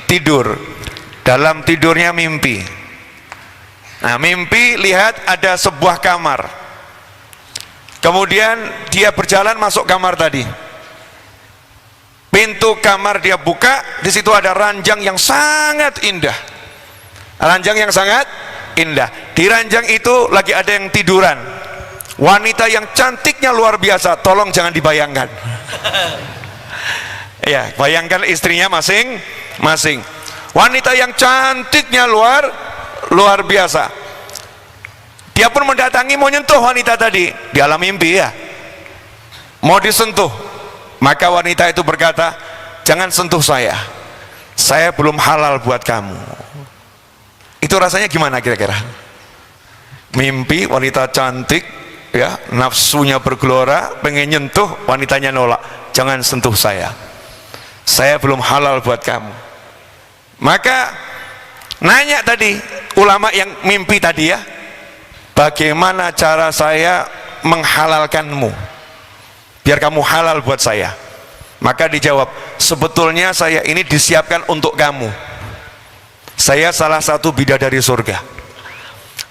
tidur. Dalam tidurnya mimpi. Nah, mimpi lihat ada sebuah kamar. Kemudian dia berjalan masuk kamar tadi. Pintu kamar dia buka, di situ ada ranjang yang sangat indah. Ranjang yang sangat indah. Di ranjang itu lagi ada yang tiduran. Wanita yang cantiknya luar biasa, tolong jangan dibayangkan. Ya, bayangkan istrinya masing-masing. Wanita yang cantiknya luar biasa. Dia pun mendatangi, mau nyentuh wanita tadi di alam mimpi ya. Mau disentuh. Maka wanita itu berkata, jangan sentuh saya. saya belum halal buat kamu. Itu rasanya gimana kira-kira? Mimpi wanita cantik, ya, nafsunya bergelora, pengen nyentuh, wanitanya nolak, jangan sentuh saya belum halal buat kamu. Maka nanya tadi ulama yang mimpi tadi, ya, bagaimana cara saya menghalalkanmu biar kamu halal buat saya? Maka dijawab, sebetulnya saya ini disiapkan untuk kamu. Saya salah satu bidadari surga,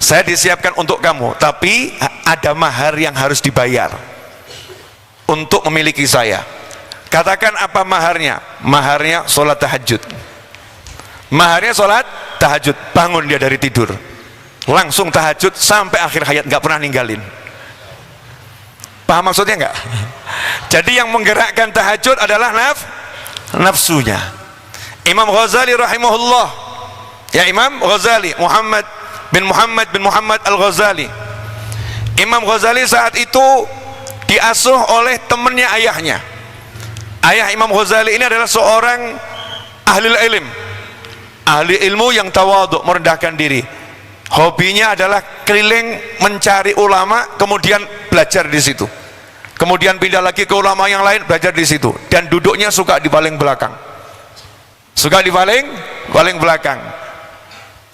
saya disiapkan untuk kamu, tapi ada mahar yang harus dibayar untuk memiliki saya. Katakan apa maharnya? Maharnya sholat tahajud. Maharnya sholat tahajud. Bangun dia dari tidur, langsung tahajud sampai akhir hayat, nggak pernah ninggalin. Paham maksudnya nggak? Jadi yang menggerakkan tahajud adalah nafsunya. Imam Ghazali rahimahullah, ya, Imam Ghazali Muhammad bin Muhammad Al-Ghazali. Imam Ghazali saat itu diasuh oleh temannya ayahnya. Ayah Imam Ghazali ini adalah seorang ahli ilmu yang tawadhu, merendahkan diri. Hobinya adalah keliling mencari ulama, kemudian belajar di situ, kemudian pindah lagi ke ulama yang lain, belajar di situ, dan duduknya suka di paling belakang.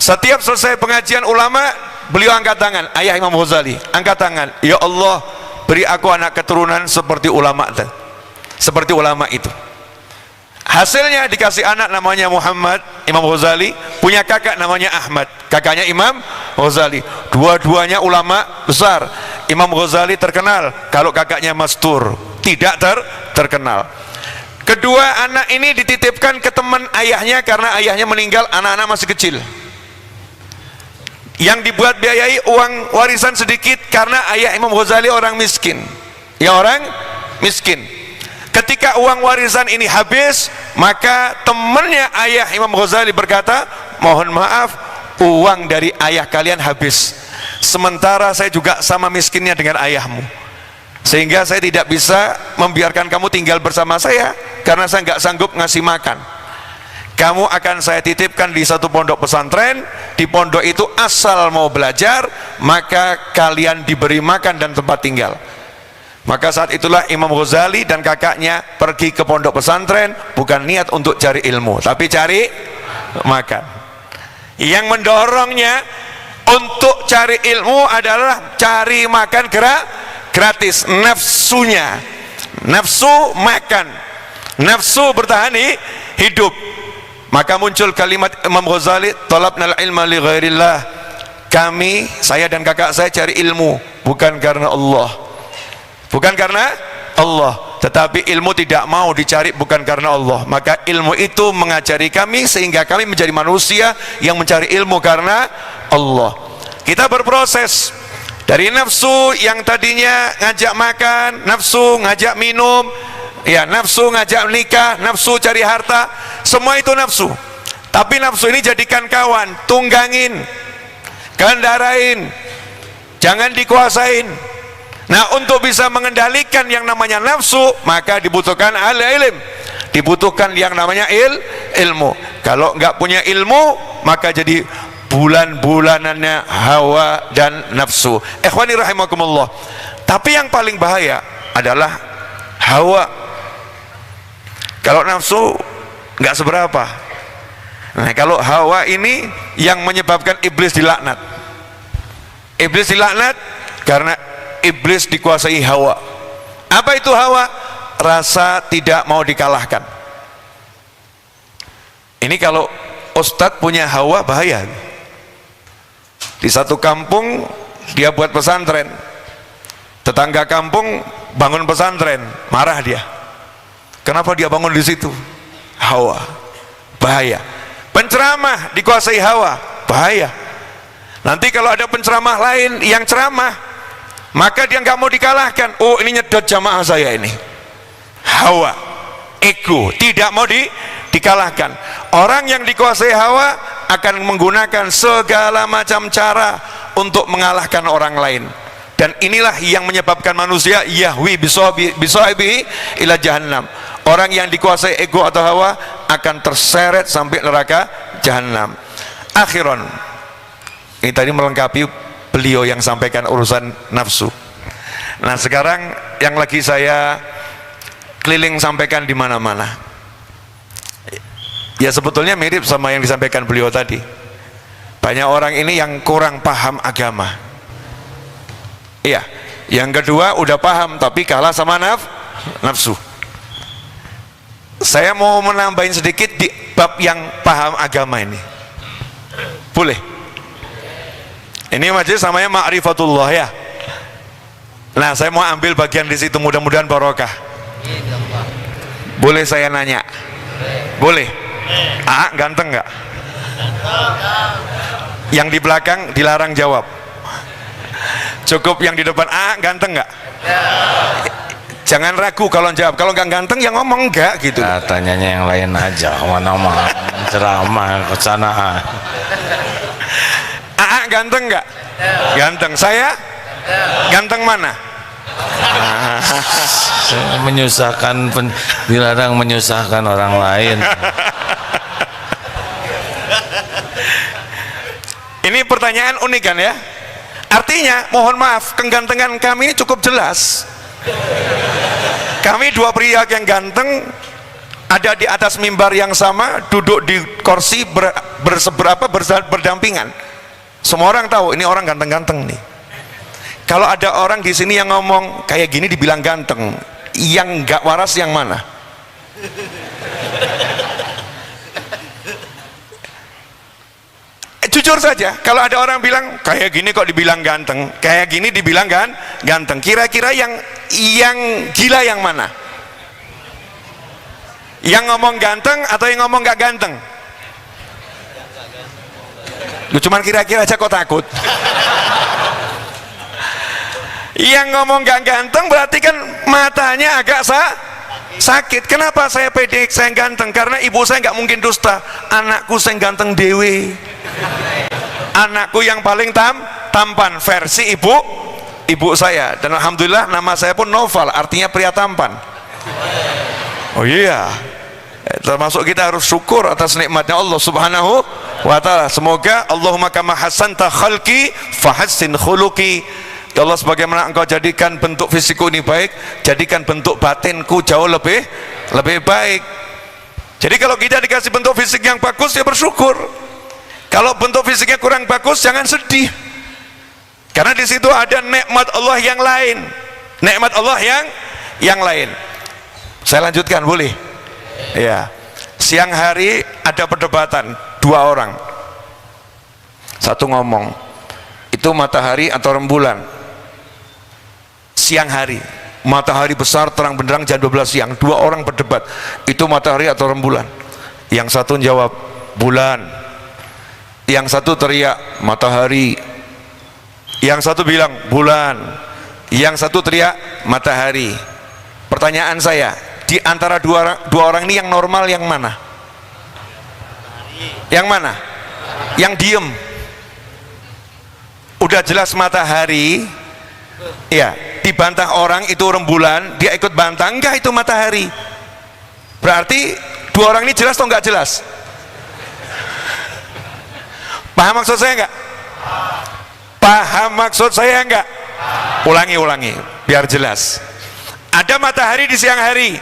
Setiap selesai pengajian ulama, beliau angkat tangan. Ayah Imam Ghazali angkat tangan, ya Allah, beri aku anak keturunan seperti ulama itu. Hasilnya dikasih anak namanya Muhammad. Imam Ghazali punya kakak namanya Ahmad, kakaknya Imam Ghazali. Dua-duanya ulama besar. Imam Ghazali terkenal, kalau kakaknya Mastur tidak terkenal. Kedua anak ini dititipkan ke teman ayahnya karena ayahnya meninggal, anak-anak masih kecil. Yang dibuat biayai uang warisan sedikit karena ayah Imam Ghazali orang miskin. Ya, orang miskin. Ketika uang warisan ini habis, maka temannya ayah Imam Ghazali berkata, mohon maaf, uang dari ayah kalian habis, sementara saya juga sama miskinnya dengan ayahmu, sehingga saya tidak bisa membiarkan kamu tinggal bersama saya karena saya nggak sanggup ngasih makan. Kamu akan saya titipkan di satu pondok pesantren. Di pondok itu asal mau belajar, maka kalian diberi makan dan tempat tinggal. Maka saat itulah Imam Ghazali dan kakaknya pergi ke pondok pesantren, bukan niat untuk cari ilmu, tapi cari makan. Yang mendorongnya untuk cari ilmu adalah cari makan gratis, nafsunya. Nafsu makan, nafsu bertahan hidup. Maka muncul kalimat Imam Ghazali, talabnal ilma li ghairillah. Kami, saya dan kakak saya cari ilmu bukan karena Allah, tetapi ilmu tidak mau dicari bukan karena Allah. Maka ilmu itu mengajari kami sehingga kami menjadi manusia yang mencari ilmu karena Allah. Kita berproses dari nafsu yang tadinya ngajak makan, nafsu ngajak minum, ya, nafsu ngajak nikah, nafsu cari harta, semua itu nafsu. Tapi nafsu ini jadikan kawan, tunggangin, kendarain, jangan dikuasain. Nah, untuk bisa mengendalikan yang namanya nafsu, maka dibutuhkan al-ilm, dibutuhkan yang namanya ilmu. Kalau nggak punya ilmu, maka jadi bulan-bulanannya hawa dan nafsu. Ikhwani rahimakumullah. Tapi yang paling bahaya adalah hawa. Kalau nafsu nggak seberapa. Nah, kalau hawa ini yang menyebabkan iblis dilaknat. Iblis dilaknat karena iblis dikuasai hawa. Apa itu hawa? Rasa tidak mau dikalahkan. Ini kalau ustadz punya hawa, bahaya. Di satu kampung dia buat pesantren, tetangga kampung bangun pesantren, marah dia. Kenapa dia bangun di situ? Hawa, bahaya. Penceramah dikuasai hawa, bahaya. Nanti kalau ada penceramah lain yang ceramah, maka dia nggak mau dikalahkan. Oh, ini nyedot jamaah saya ini. Hawa, ego, tidak mau dikalahkan. Orang yang dikuasai hawa akan menggunakan segala macam cara untuk mengalahkan orang lain. Dan inilah yang menyebabkan manusia yahwi bisahibi ila jahannam. Orang yang dikuasai ego atau hawa akan terseret sampai neraka jahanam. Akhiron, ini tadi melengkapi beliau yang sampaikan urusan nafsu. Nah sekarang yang lagi saya keliling sampaikan di mana-mana, ya sebetulnya mirip sama yang disampaikan beliau tadi. Banyak orang ini yang kurang paham agama. Iya. Yang kedua udah paham tapi kalah sama nafsu. Saya mau menambahin sedikit di bab yang paham agama ini. Boleh? Ini majelis namanya ma'rifatullah ya. Nah, saya mau ambil bagian di situ, mudah-mudahan barokah. Boleh saya nanya? Boleh. Ganteng nggak? Yang di belakang dilarang jawab. Cukup yang di depan. Ganteng nggak? Jangan ragu kalau jawab. Kalau nggak ganteng ya ngomong enggak gitu. Tanyanya yang lain aja. Mana mau ceramah ke sana. Ganteng nggak? Ganteng. Saya? Ganteng mana? Menyusahkan, dilarang menyusahkan orang lain. Ini pertanyaan unik kan ya? Artinya mohon maaf, kegantengan kami ini cukup jelas. Kami dua pria yang ganteng ada di atas mimbar yang sama, duduk di kursi berdampingan. Semua orang tahu ini orang ganteng-ganteng nih. Kalau ada orang di sini yang ngomong kayak gini dibilang ganteng, yang nggak waras yang mana? Jujur saja, kalau ada orang bilang kayak gini kok dibilang ganteng, kayak gini dibilang ganteng, kira-kira yang gila yang mana? Yang ngomong ganteng atau yang ngomong gak ganteng? Lu cuman kira-kira aja kok takut. Yang ngomong gak ganteng berarti kan matanya agak sakit. Kenapa saya pede saya ganteng? Karena ibu saya nggak mungkin dusta. Anakku saya ganteng dewe. Anakku yang paling tampan versi ibu saya. Dan alhamdulillah nama saya pun Noval, artinya pria tampan. Oh iya, termasuk kita harus syukur atas nikmatnya Allah subhanahu wa ta'ala. Semoga Allahumma kama hasanta khalqi fahassin khuluqi. Ya Allah, sebagaimana engkau jadikan bentuk fisikku ini baik, jadikan bentuk batinku jauh lebih baik. Jadi kalau kita dikasih bentuk fisik yang bagus ya bersyukur. Kalau bentuk fisiknya kurang bagus jangan sedih, karena di situ ada nikmat Allah yang lain, nikmat Allah yang lain. Saya lanjutkan boleh? Ya. Siang hari ada perdebatan dua orang. Satu ngomong itu matahari atau rembulan. Siang hari matahari besar terang benderang jam 12 siang, dua orang berdebat itu matahari atau rembulan. Yang satu jawab bulan, yang satu teriak matahari, yang satu bilang bulan, yang satu teriak matahari. Pertanyaan saya, di antara dua orang ini yang normal yang mana? Yang mana? Yang diem. Udah jelas matahari, ya, dibantah orang itu rembulan, dia ikut bantah, enggak itu matahari. Berarti dua orang ini jelas atau enggak jelas? Paham maksud saya enggak? Paham maksud saya enggak? Ulangi biar jelas. Ada matahari di siang hari,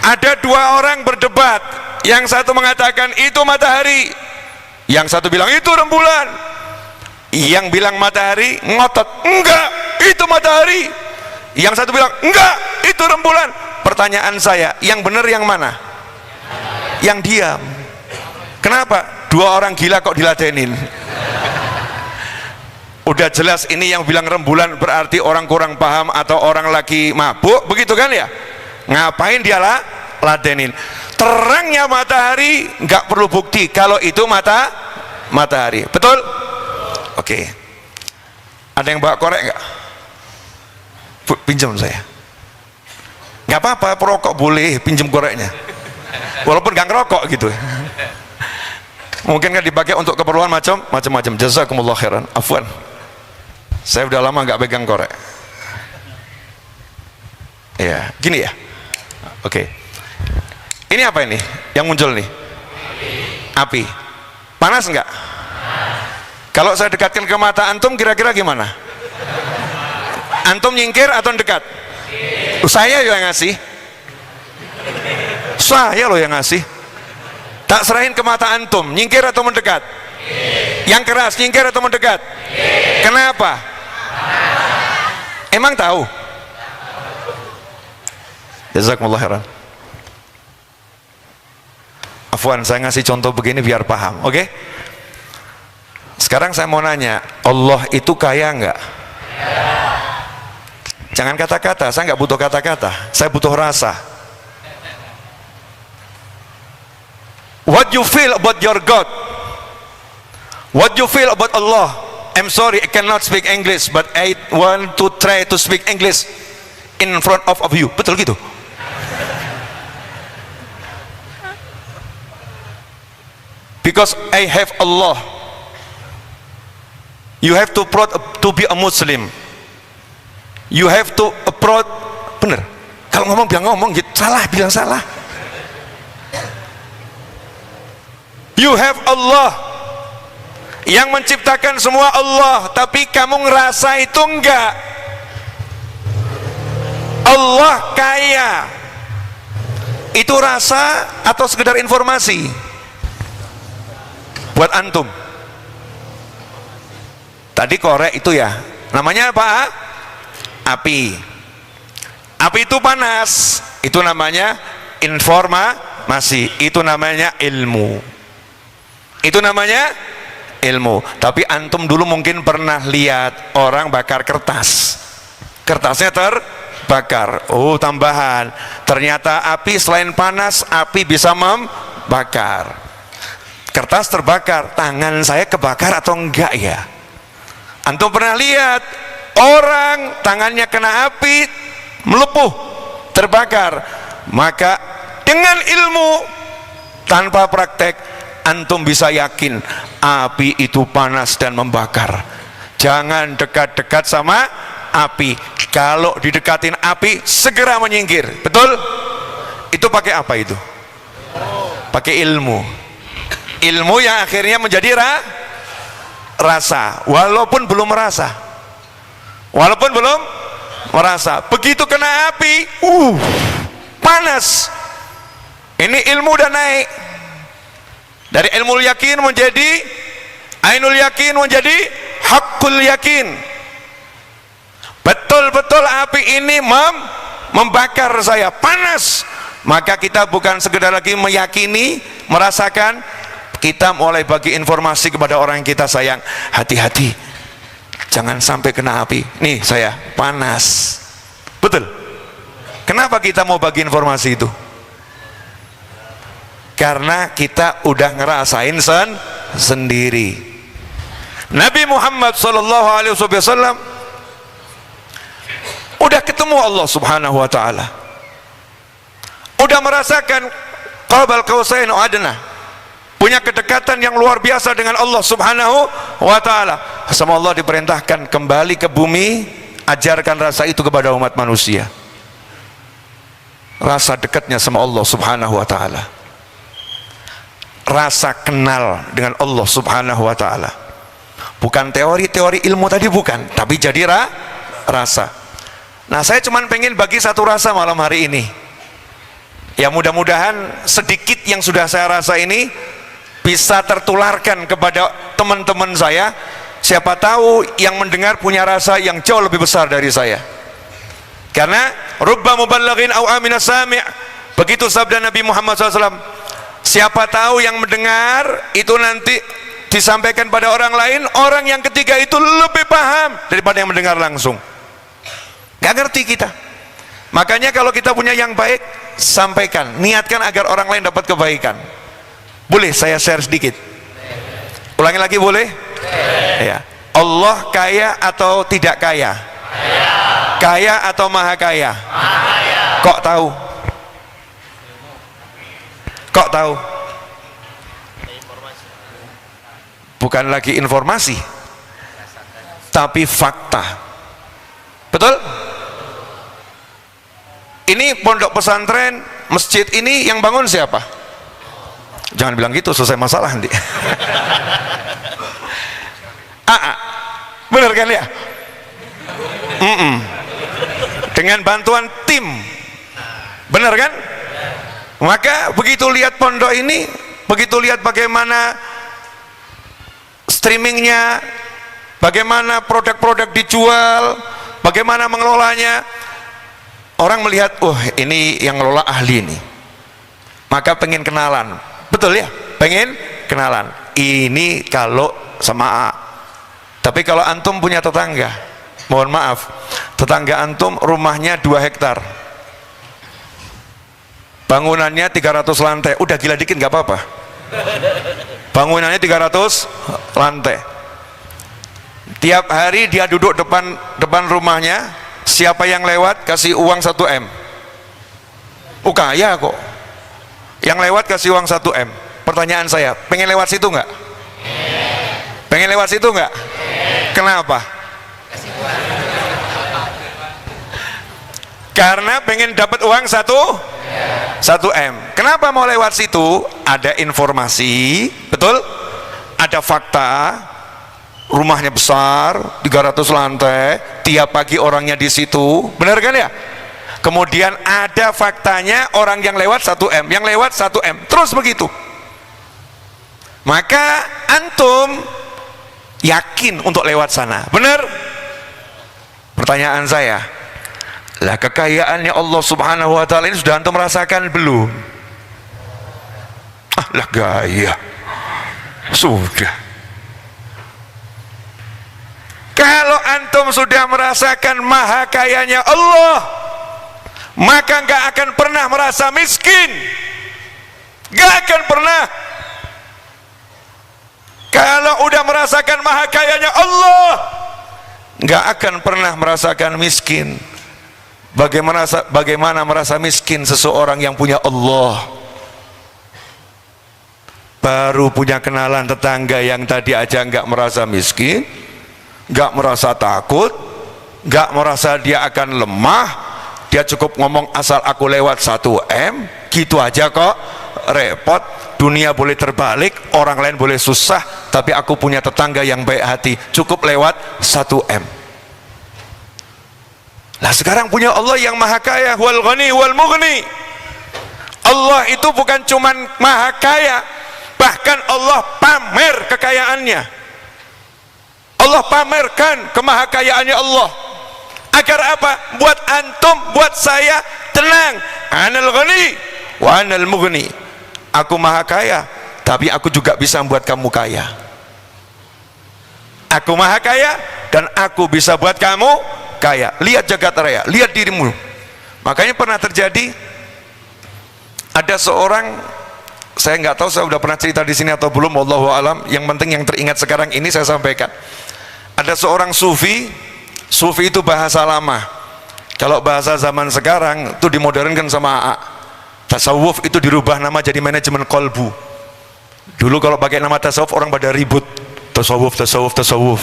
ada dua orang berdebat, yang satu mengatakan itu matahari, yang satu bilang itu rembulan. Yang bilang matahari ngotot, enggak itu matahari. Yang satu bilang enggak itu rembulan. Pertanyaan saya, yang benar yang mana? Yang diam. Kenapa? Dua orang gila kok diladenin. Udah jelas ini yang bilang rembulan berarti orang kurang paham atau orang lagi mabuk, begitu kan ya? Ngapain dia ladenin? Terangnya matahari nggak perlu bukti kalau itu matahari, betul? Oke. Ada yang bawa korek nggak? Pinjam saya. Nggak apa-apa, perokok boleh pinjam koreknya, walaupun nggak ngerokok gitu. Mungkin kan dipakai untuk keperluan macam-macam. Jazakumullah khairan. Afwan, saya udah lama nggak pegang korek. Ya, gini ya. Oke. Ini apa ini yang muncul nih? Api. Panas enggak? Kalau saya dekatkan ke mata antum, kira-kira gimana? Antum nyingkir atau dekat? Saya yang ngasih. Saya loh yang ngasih. Tak serahin ke mata antum, nyingkir atau mendekat? Yang keras, nyingkir atau mendekat? Kenapa? Emang tahu? Jazakumullah khairan. Afwan, saya ngasih contoh begini biar paham, oke? Sekarang saya mau nanya, Allah itu kaya enggak? Jangan kata-kata, saya nggak butuh kata-kata, saya butuh rasa. What you feel about your God? What you feel about Allah? I'm sorry, I cannot speak English, but I want to try to speak English in front of you. Betul gitu? Because I have Allah. You have to be a Muslim. You have to approach. Bener. Kalau ngomong bilang ngomong gitu, salah bilang salah. You have Allah. Yang menciptakan semua Allah, tapi kamu ngerasa itu enggak. Allah kaya. Itu rasa atau sekedar informasi? Buat antum. Tadi korek itu ya, namanya apa? Api. Api itu panas, itu namanya informasi, itu namanya ilmu. Itu namanya ilmu. Tapi antum dulu mungkin pernah lihat orang bakar kertas, kertasnya terbakar. Oh, tambahan, ternyata api selain panas, api bisa membakar. Kertas terbakar, tangan saya kebakar atau enggak ya? Antum pernah lihat orang tangannya kena api melepuh, terbakar? Maka dengan ilmu tanpa praktek antum bisa yakin api itu panas dan membakar. Jangan dekat-dekat sama api. Kalau didekatin api segera menyingkir. Betul? Itu pakai apa itu? Pakai ilmu. Ilmu yang akhirnya menjadi rasa, walaupun belum merasa. Walaupun belum merasa. Begitu kena api, panas. Ini ilmu udah naik. Dari ilmu yakin menjadi ainul yakin, menjadi hakul yakin. Betul-betul api ini membakar saya, panas. Maka kita bukan sekedar lagi meyakini, merasakan, kita mulai bagi informasi kepada orang yang kita sayang. Hati-hati, jangan sampai kena api. Nih saya panas. Betul? Kenapa kita mau bagi informasi itu? Karena kita udah ngerasain sendiri. Nabi Muhammad SAW udah ketemu Allah Subhanahu Wa Taala, udah merasakan qabal qausain adna, punya kedekatan yang luar biasa dengan Allah Subhanahu Wa Taala. Sama Allah diperintahkan kembali ke bumi, ajarkan rasa itu kepada umat manusia. Rasa dekatnya sama Allah Subhanahu Wa Taala, rasa kenal dengan Allah Subhanahu Wa Taala. Bukan teori-teori ilmu tadi, bukan, tapi jadi rasa. Nah, saya cuman pengen bagi satu rasa malam hari ini. Ya, mudah-mudahan sedikit yang sudah saya rasa ini bisa tertularkan kepada teman-teman saya. Siapa tahu yang mendengar punya rasa yang jauh lebih besar dari saya. Karena rubba muballighin aw amina sami', begitu sabda Nabi Muhammad SAW. Siapa tahu yang mendengar itu nanti disampaikan pada orang lain, orang yang ketiga itu lebih paham daripada yang mendengar langsung. Gak ngerti kita. Makanya kalau kita punya yang baik, sampaikan, niatkan agar orang lain dapat kebaikan. Boleh saya share sedikit? Ulangi lagi boleh? Ya. Allah kaya atau tidak kaya? Kaya atau maha kaya? Kok tahu? Kok tahu? Bukan lagi informasi, tapi fakta. Betul? Ini pondok pesantren, masjid ini yang bangun siapa? Jangan bilang gitu, selesai masalah nanti. Benar kan ya? Dengan bantuan tim, benar kan? Maka begitu lihat pondok ini, begitu lihat bagaimana streamingnya, bagaimana produk-produk dijual, bagaimana mengelolanya, orang melihat, oh ini yang ngelola ahli ini, maka pengen kenalan. Betul ya? Pengen kenalan. Ini kalau sama A. Tapi kalau antum punya tetangga, mohon maaf, tetangga antum rumahnya 2 hektar, bangunannya 300 lantai, udah gila dikit gak apa-apa, bangunannya 300 lantai, tiap hari dia duduk depan rumahnya, siapa yang lewat kasih uang 1 M. Kaya kok, yang lewat kasih uang 1 M. Pertanyaan saya, pengen lewat situ nggak? Pengen lewat situ nggak? Kenapa? Karena pengen dapat uang 1 M. Kenapa mau lewat situ? Ada informasi, betul? Ada fakta, rumahnya besar, 300 lantai, tiap pagi orangnya di situ, benar kan ya? Kemudian ada faktanya orang yang lewat 1 M, yang lewat 1 M, terus begitu. Maka antum yakin untuk lewat sana, benar? Pertanyaan saya, lah kekayaannya Allah Subhanahu wa Ta'ala ini sudah antum merasakan belum? Lah gaya, sudah. Kalau antum sudah merasakan maha kayanya Allah, maka nggak akan pernah merasa miskin, nggak akan pernah. Kalau udah merasakan maha kayanya Allah, nggak akan pernah merasakan miskin. Bagaimana merasa miskin seseorang yang punya Allah? Baru punya kenalan tetangga yang tadi aja nggak merasa miskin, nggak merasa takut, nggak merasa dia akan lemah, dia cukup ngomong asal aku lewat 1 M, gitu aja kok repot. Dunia boleh terbalik, orang lain boleh susah, tapi aku punya tetangga yang baik hati, cukup lewat 1 M. Nah sekarang punya Allah yang maha kaya, wal ghani wal mughni. Allah itu bukan cuman maha kaya, bahkan Allah pamer kekayaannya. Allah pamerkan kemahakayaannya Allah. Agar apa? Buat antum, buat saya tenang. Anal ghani wa anal mughni. Aku maha kaya, tapi aku juga bisa membuat kamu kaya. Aku maha kaya dan aku bisa buat kamu kaya. Lihat jagat raya, lihat dirimu. Makanya pernah terjadi, ada seorang, saya nggak tahu saya udah pernah cerita di sini atau belum, wallahu alam. Yang penting yang teringat sekarang ini saya sampaikan. Ada seorang sufi. Sufi itu bahasa lama. Kalau bahasa zaman sekarang itu dimodernkan sama AA. Tasawuf itu dirubah nama jadi manajemen kolbu. Dulu kalau pakai nama tasawuf orang pada ribut. Tasawuf, tasawuf, tasawuf.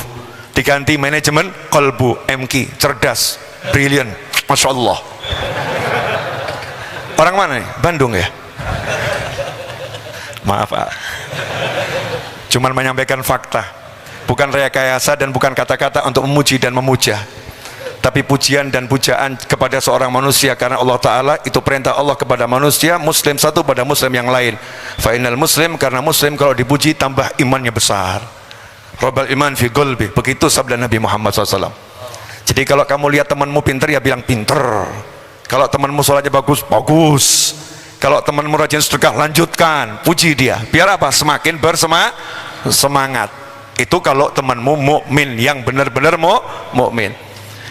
Diganti manajemen kolbu, MQ, cerdas, brilliant, masya Allah. Orang mana nih? Bandung ya? Maaf Pak, cuman menyampaikan fakta, bukan rekayasa dan bukan kata-kata untuk memuji dan memuja, tapi pujian dan pujaan kepada seorang manusia, karena Allah Ta'ala itu perintah Allah kepada manusia, muslim satu pada muslim yang lain. Fa'inal muslim, karena muslim kalau dipuji tambah imannya besar. Rabbal iman fi qalbi, begitu sabda Nabi Muhammad SAW. Jadi kalau kamu lihat temanmu pinter, ya bilang pinter. Kalau temanmu sholatnya bagus, bagus. Kalau temanmu rajin sedekah, lanjutkan, puji dia. Biar apa? Semakin bersemangat. Itu kalau temanmu mukmin, yang benar-benar mukmin.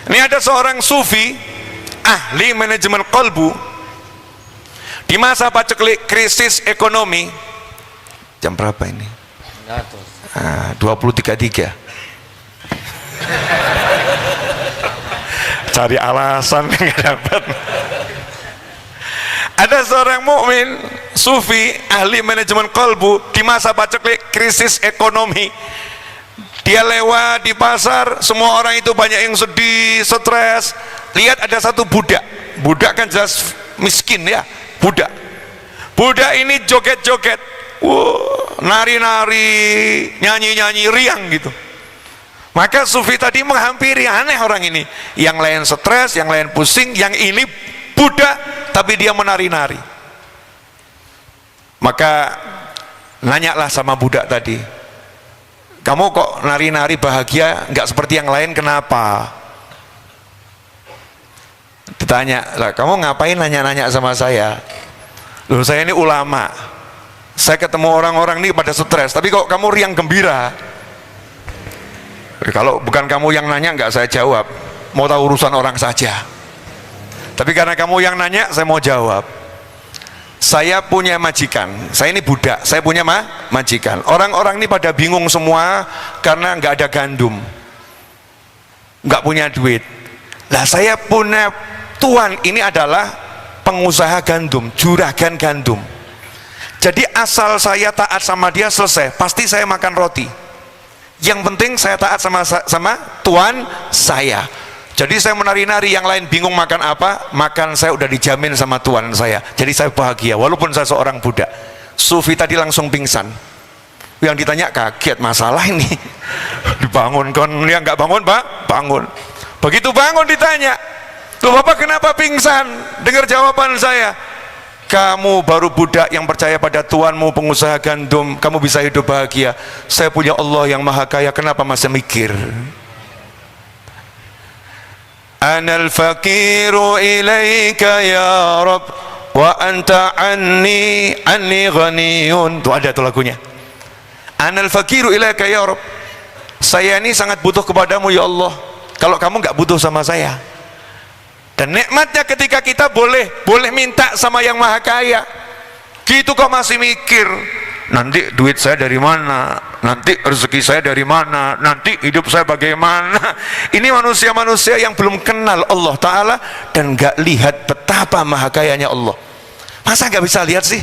Ini ada seorang sufi, ahli manajemen kolbu. Di masa paceklik krisis ekonomi, jam berapa ini? 23.3. Cari alasan nggak dapat. Ada seorang mukmin sufi ahli manajemen kolbu di masa paceklik krisis ekonomi. Dia lewat di pasar, semua orang itu banyak yang sedih, stres, lihat ada satu budak. Budak kan jelas miskin ya, budak. Budak ini joget-joget, nari-nari, nyanyi-nyanyi riang gitu. Maka sufi tadi menghampiri, aneh orang ini. Yang lain stres, yang lain pusing, yang ini budak tapi dia menari-nari. Maka nanyalah sama budak tadi, kamu kok nari-nari bahagia, nggak seperti yang lain, kenapa? Ditanya, lah kamu ngapain nanya-nanya sama saya? Loh, saya ini ulama, saya ketemu orang-orang ini pada stres, tapi kok kamu riang gembira? Kalau bukan kamu yang nanya nggak saya jawab, mau tahu urusan orang saja. Tapi karena kamu yang nanya, saya mau jawab. Saya punya majikan, saya ini budak, saya punya majikan. Orang-orang ini pada bingung semua karena nggak ada gandum, nggak punya duit. Lah saya punya tuan, ini adalah pengusaha gandum, juragan gandum. Jadi asal saya taat sama dia selesai, pasti saya makan roti. Yang penting saya taat sama tuan saya. Jadi saya menari-nari, yang lain bingung makan apa, makan saya udah dijamin sama tuan saya. Jadi saya bahagia walaupun saya seorang budak. Sufi tadi langsung pingsan. Yang ditanya kaget, masalah ini. Dibangunkan, dia nggak bangun Pak, bangun. Begitu bangun ditanya, loh Bapak kenapa pingsan? Dengar jawaban saya, kamu baru budak yang percaya pada tuanmu pengusaha gandum, kamu bisa hidup bahagia. Saya punya Allah yang maha kaya, kenapa masih mikir? Anal faqiru ilaika ya Rabb wa anta anni ghaniyun. Tuh ada tuh lagunya. Anal faqiru ilaika ya Rabb, saya ini sangat butuh kepadamu ya Allah, kalau kamu nggak butuh sama saya. Dan nikmatnya ketika kita boleh minta sama yang maha kaya. Gitu kok masih mikir, nanti duit saya dari mana, nanti rezeki saya dari mana, nanti hidup saya bagaimana. Ini manusia-manusia yang belum kenal Allah Ta'ala dan gak lihat betapa maha kayanya Allah. Masa gak bisa lihat sih?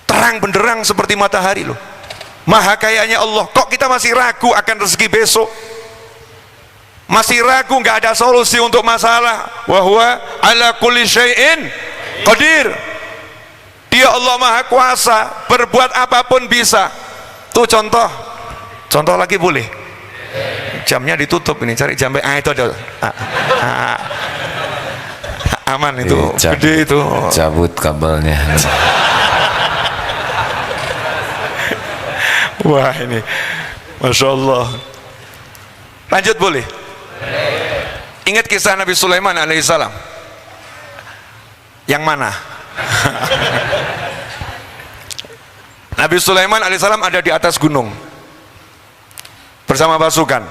Terang benderang seperti matahari loh, maha kayanya Allah. Kok kita masih ragu akan rezeki besok? Masih ragu, gak ada solusi untuk masalah. Wa huwa ala kulli syai'in qadir. Dia Allah maha kuasa, berbuat apapun bisa. Tuh contoh lagi boleh? Jamnya ditutup ini, cari jam. Itu ada. Aman itu, gede itu. Cabut kabelnya. Wah ini, Masya Allah. Lanjut boleh? Ingat kisah Nabi Sulaiman alaihissalam? Yang mana? Nabi Sulaiman alaihissalam ada di atas gunung bersama pasukan.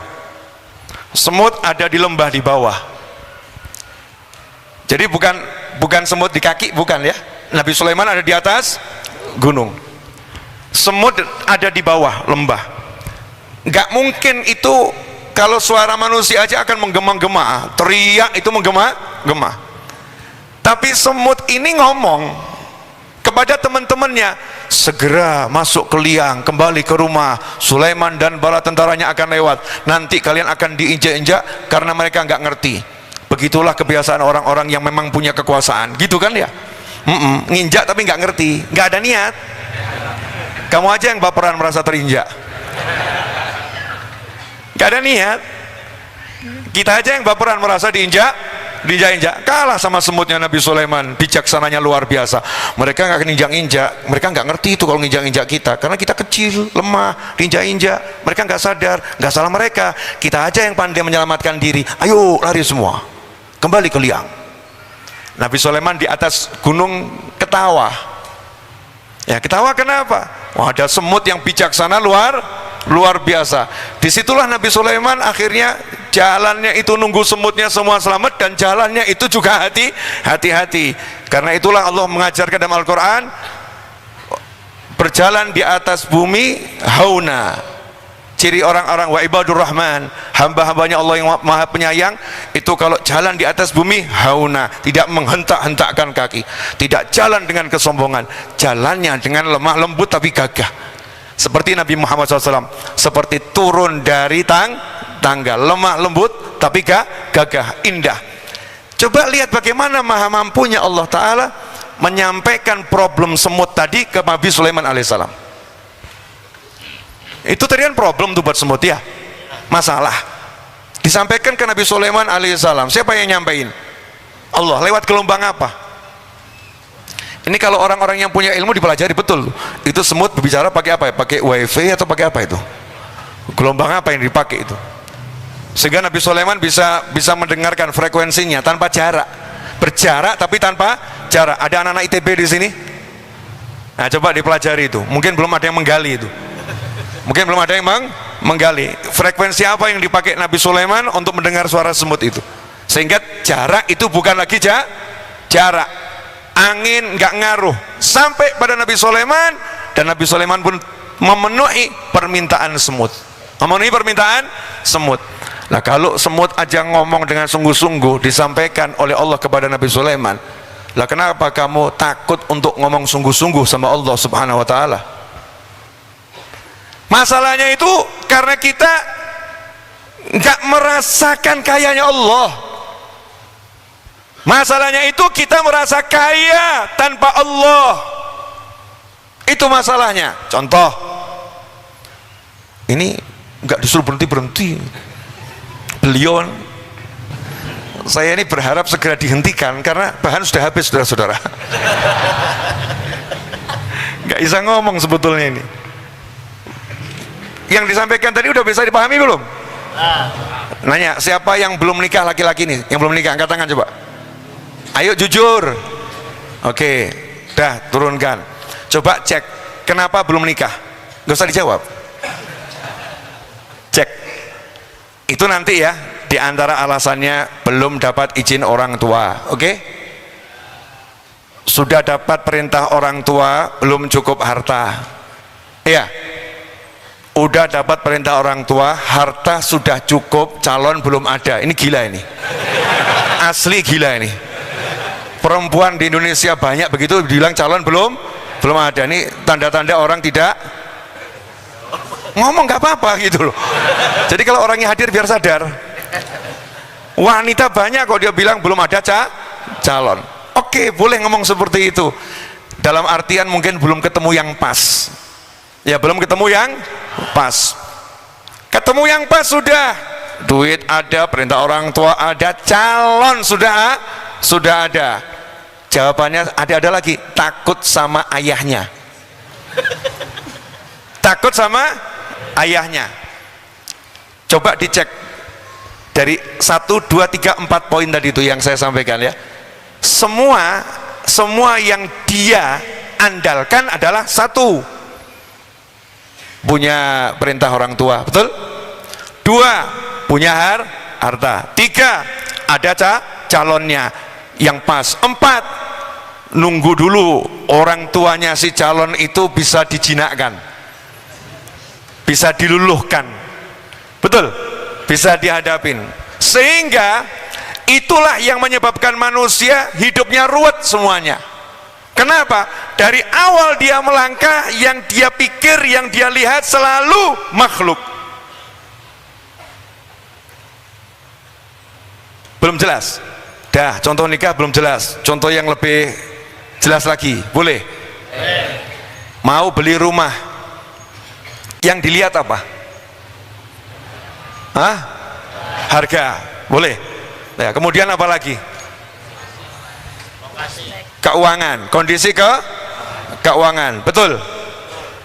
Semut ada di lembah di bawah. Jadi bukan semut di kaki, bukan ya. Nabi Sulaiman ada di atas gunung, semut ada di bawah lembah. Nggak mungkin itu, kalau suara manusia aja akan menggema-gema, teriak itu menggema-gema. Tapi semut ini ngomong kepada teman-temannya, segera masuk ke liang, kembali ke rumah, Sulaiman dan bala tentaranya akan lewat, nanti kalian akan diinjak-injak karena mereka nggak ngerti. Begitulah kebiasaan orang-orang yang memang punya kekuasaan, gitu kan ya. Nginjak tapi nggak ngerti, nggak ada niat. Kamu aja yang baperan merasa terinjak, nggak ada niat. Kita aja yang baperan merasa diinjak. Kalah sama semutnya Nabi Sulaiman, bijaksananya luar biasa. Mereka nggak akan injak-injak, mereka nggak ngerti itu kalau nginjak-injak kita, karena kita kecil, lemah, diinjak-injak. Mereka nggak sadar, nggak salah mereka. Kita aja yang pandai menyelamatkan diri. Ayo lari semua, kembali ke liang. Nabi Sulaiman di atas gunung ketawa. Ya ketawa kenapa? Wah, ada semut yang bijaksana luar biasa. Disitulah Nabi Sulaiman akhirnya jalannya itu nunggu semutnya semua selamat, dan jalannya itu juga hati-hati. Karena itulah Allah mengajarkan dalam Al-Quran, berjalan di atas bumi hauna. Ciri orang-orang wa ibadur rahman, hamba-hambanya Allah yang maha penyayang, itu kalau jalan di atas bumi hauna, tidak menghentak-hentakkan kaki, tidak jalan dengan kesombongan, jalannya dengan lemah lembut tapi gagah. Seperti Nabi Muhammad SAW, seperti turun dari tangga, lemah lembut tapi gagah, indah. Coba lihat bagaimana maha mampunya Allah Ta'ala menyampaikan problem semut tadi ke Nabi Sulaiman alaihissalam. Itu tadi kan problem tuh buat semut ya, masalah disampaikan ke Nabi Sulaiman alaihissalam. Siapa yang nyampein? Allah. Lewat gelombang apa? Ini kalau orang-orang yang punya ilmu dipelajari betul, itu semut berbicara pakai apa ya? Pakai wifi atau pakai apa itu? Gelombang apa yang dipakai itu? Sehingga Nabi Sulaiman bisa mendengarkan frekuensinya tanpa jarak, berjarak tapi tanpa jarak. Ada anak-anak ITB di sini? Nah, coba dipelajari itu. Mungkin belum ada yang menggali itu. Mungkin belum ada yang menggali frekuensi apa yang dipakai Nabi Sulaiman untuk mendengar suara semut itu, sehingga jarak itu bukan lagi jarak, angin nggak ngaruh sampai pada Nabi Sulaiman, dan Nabi Sulaiman pun memenuhi permintaan semut, Nah, kalau semut aja ngomong dengan sungguh-sungguh disampaikan oleh Allah kepada Nabi Sulaiman, lah kenapa kamu takut untuk ngomong sungguh-sungguh sama Allah Subhanahu wa Ta'ala? Masalahnya itu karena kita nggak merasakan kayanya Allah. Masalahnya itu kita merasa kaya tanpa Allah. Itu masalahnya. Contoh, ini nggak disuruh berhenti. Beliau, saya ini berharap segera dihentikan karena bahan sudah habis, saudara-saudara. Nggak bisa ngomong sebetulnya ini. Yang disampaikan tadi udah bisa dipahami belum? Nanya, siapa yang belum nikah laki-laki nih? Yang belum nikah, angkat tangan coba. Ayo jujur. Oke, dah turunkan. Coba cek, kenapa belum nikah? Gak usah dijawab. Cek. Itu nanti ya, diantara alasannya belum dapat izin orang tua. Oke? Sudah dapat perintah orang tua, belum cukup harta. Iya. Udah dapat perintah orang tua, harta sudah cukup, calon belum ada. Ini gila ini. Asli gila ini. Perempuan di Indonesia banyak begitu, bilang calon belum ada. Ini tanda-tanda orang tidak ngomong, nggak apa-apa gitu loh. Jadi kalau orangnya hadir biar sadar. Wanita banyak kok dia bilang belum ada calon. Oke, boleh ngomong seperti itu. Dalam artian mungkin belum ketemu yang pas. Ya, belum ketemu yang pas. Ketemu yang pas sudah, duit ada, perintah orang tua ada, calon sudah ada. Jawabannya ada lagi, takut sama ayahnya. Takut sama ayahnya. Coba dicek dari 1, 2, 3, 4 poin tadi itu yang saya sampaikan ya. Semua yang dia andalkan adalah satu, punya perintah orang tua, betul? 2, punya harta. 3, ada calonnya yang pas. 4, nunggu dulu orang tuanya si calon itu bisa dijinakkan, bisa diluluhkan, betul? Bisa dihadapin. Sehingga itulah yang menyebabkan manusia hidupnya ruwet semuanya. Kenapa? Dari awal dia melangkah, yang dia pikir, yang dia lihat selalu makhluk. Belum jelas? Dah, contoh nikah belum jelas. Contoh yang lebih jelas lagi, boleh? Mau beli rumah, yang dilihat apa? Hah? Harga, boleh? Nah, kemudian apa lagi? Keuangan, kondisi keuangan, betul.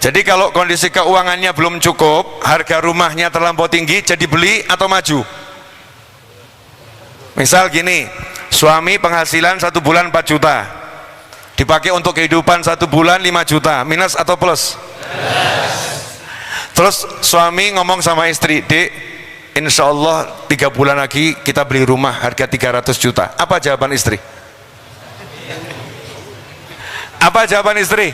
Jadi kalau kondisi keuangannya belum cukup, harga rumahnya terlampau tinggi, jadi beli atau maju? Misal gini, suami penghasilan 1 bulan 4 juta, dipakai untuk kehidupan 1 bulan 5 juta, minus atau plus? Terus suami ngomong sama istri, Dek, insya Allah 3 bulan lagi kita beli rumah harga 300 juta. Apa jawaban istri? Apa jawaban istri?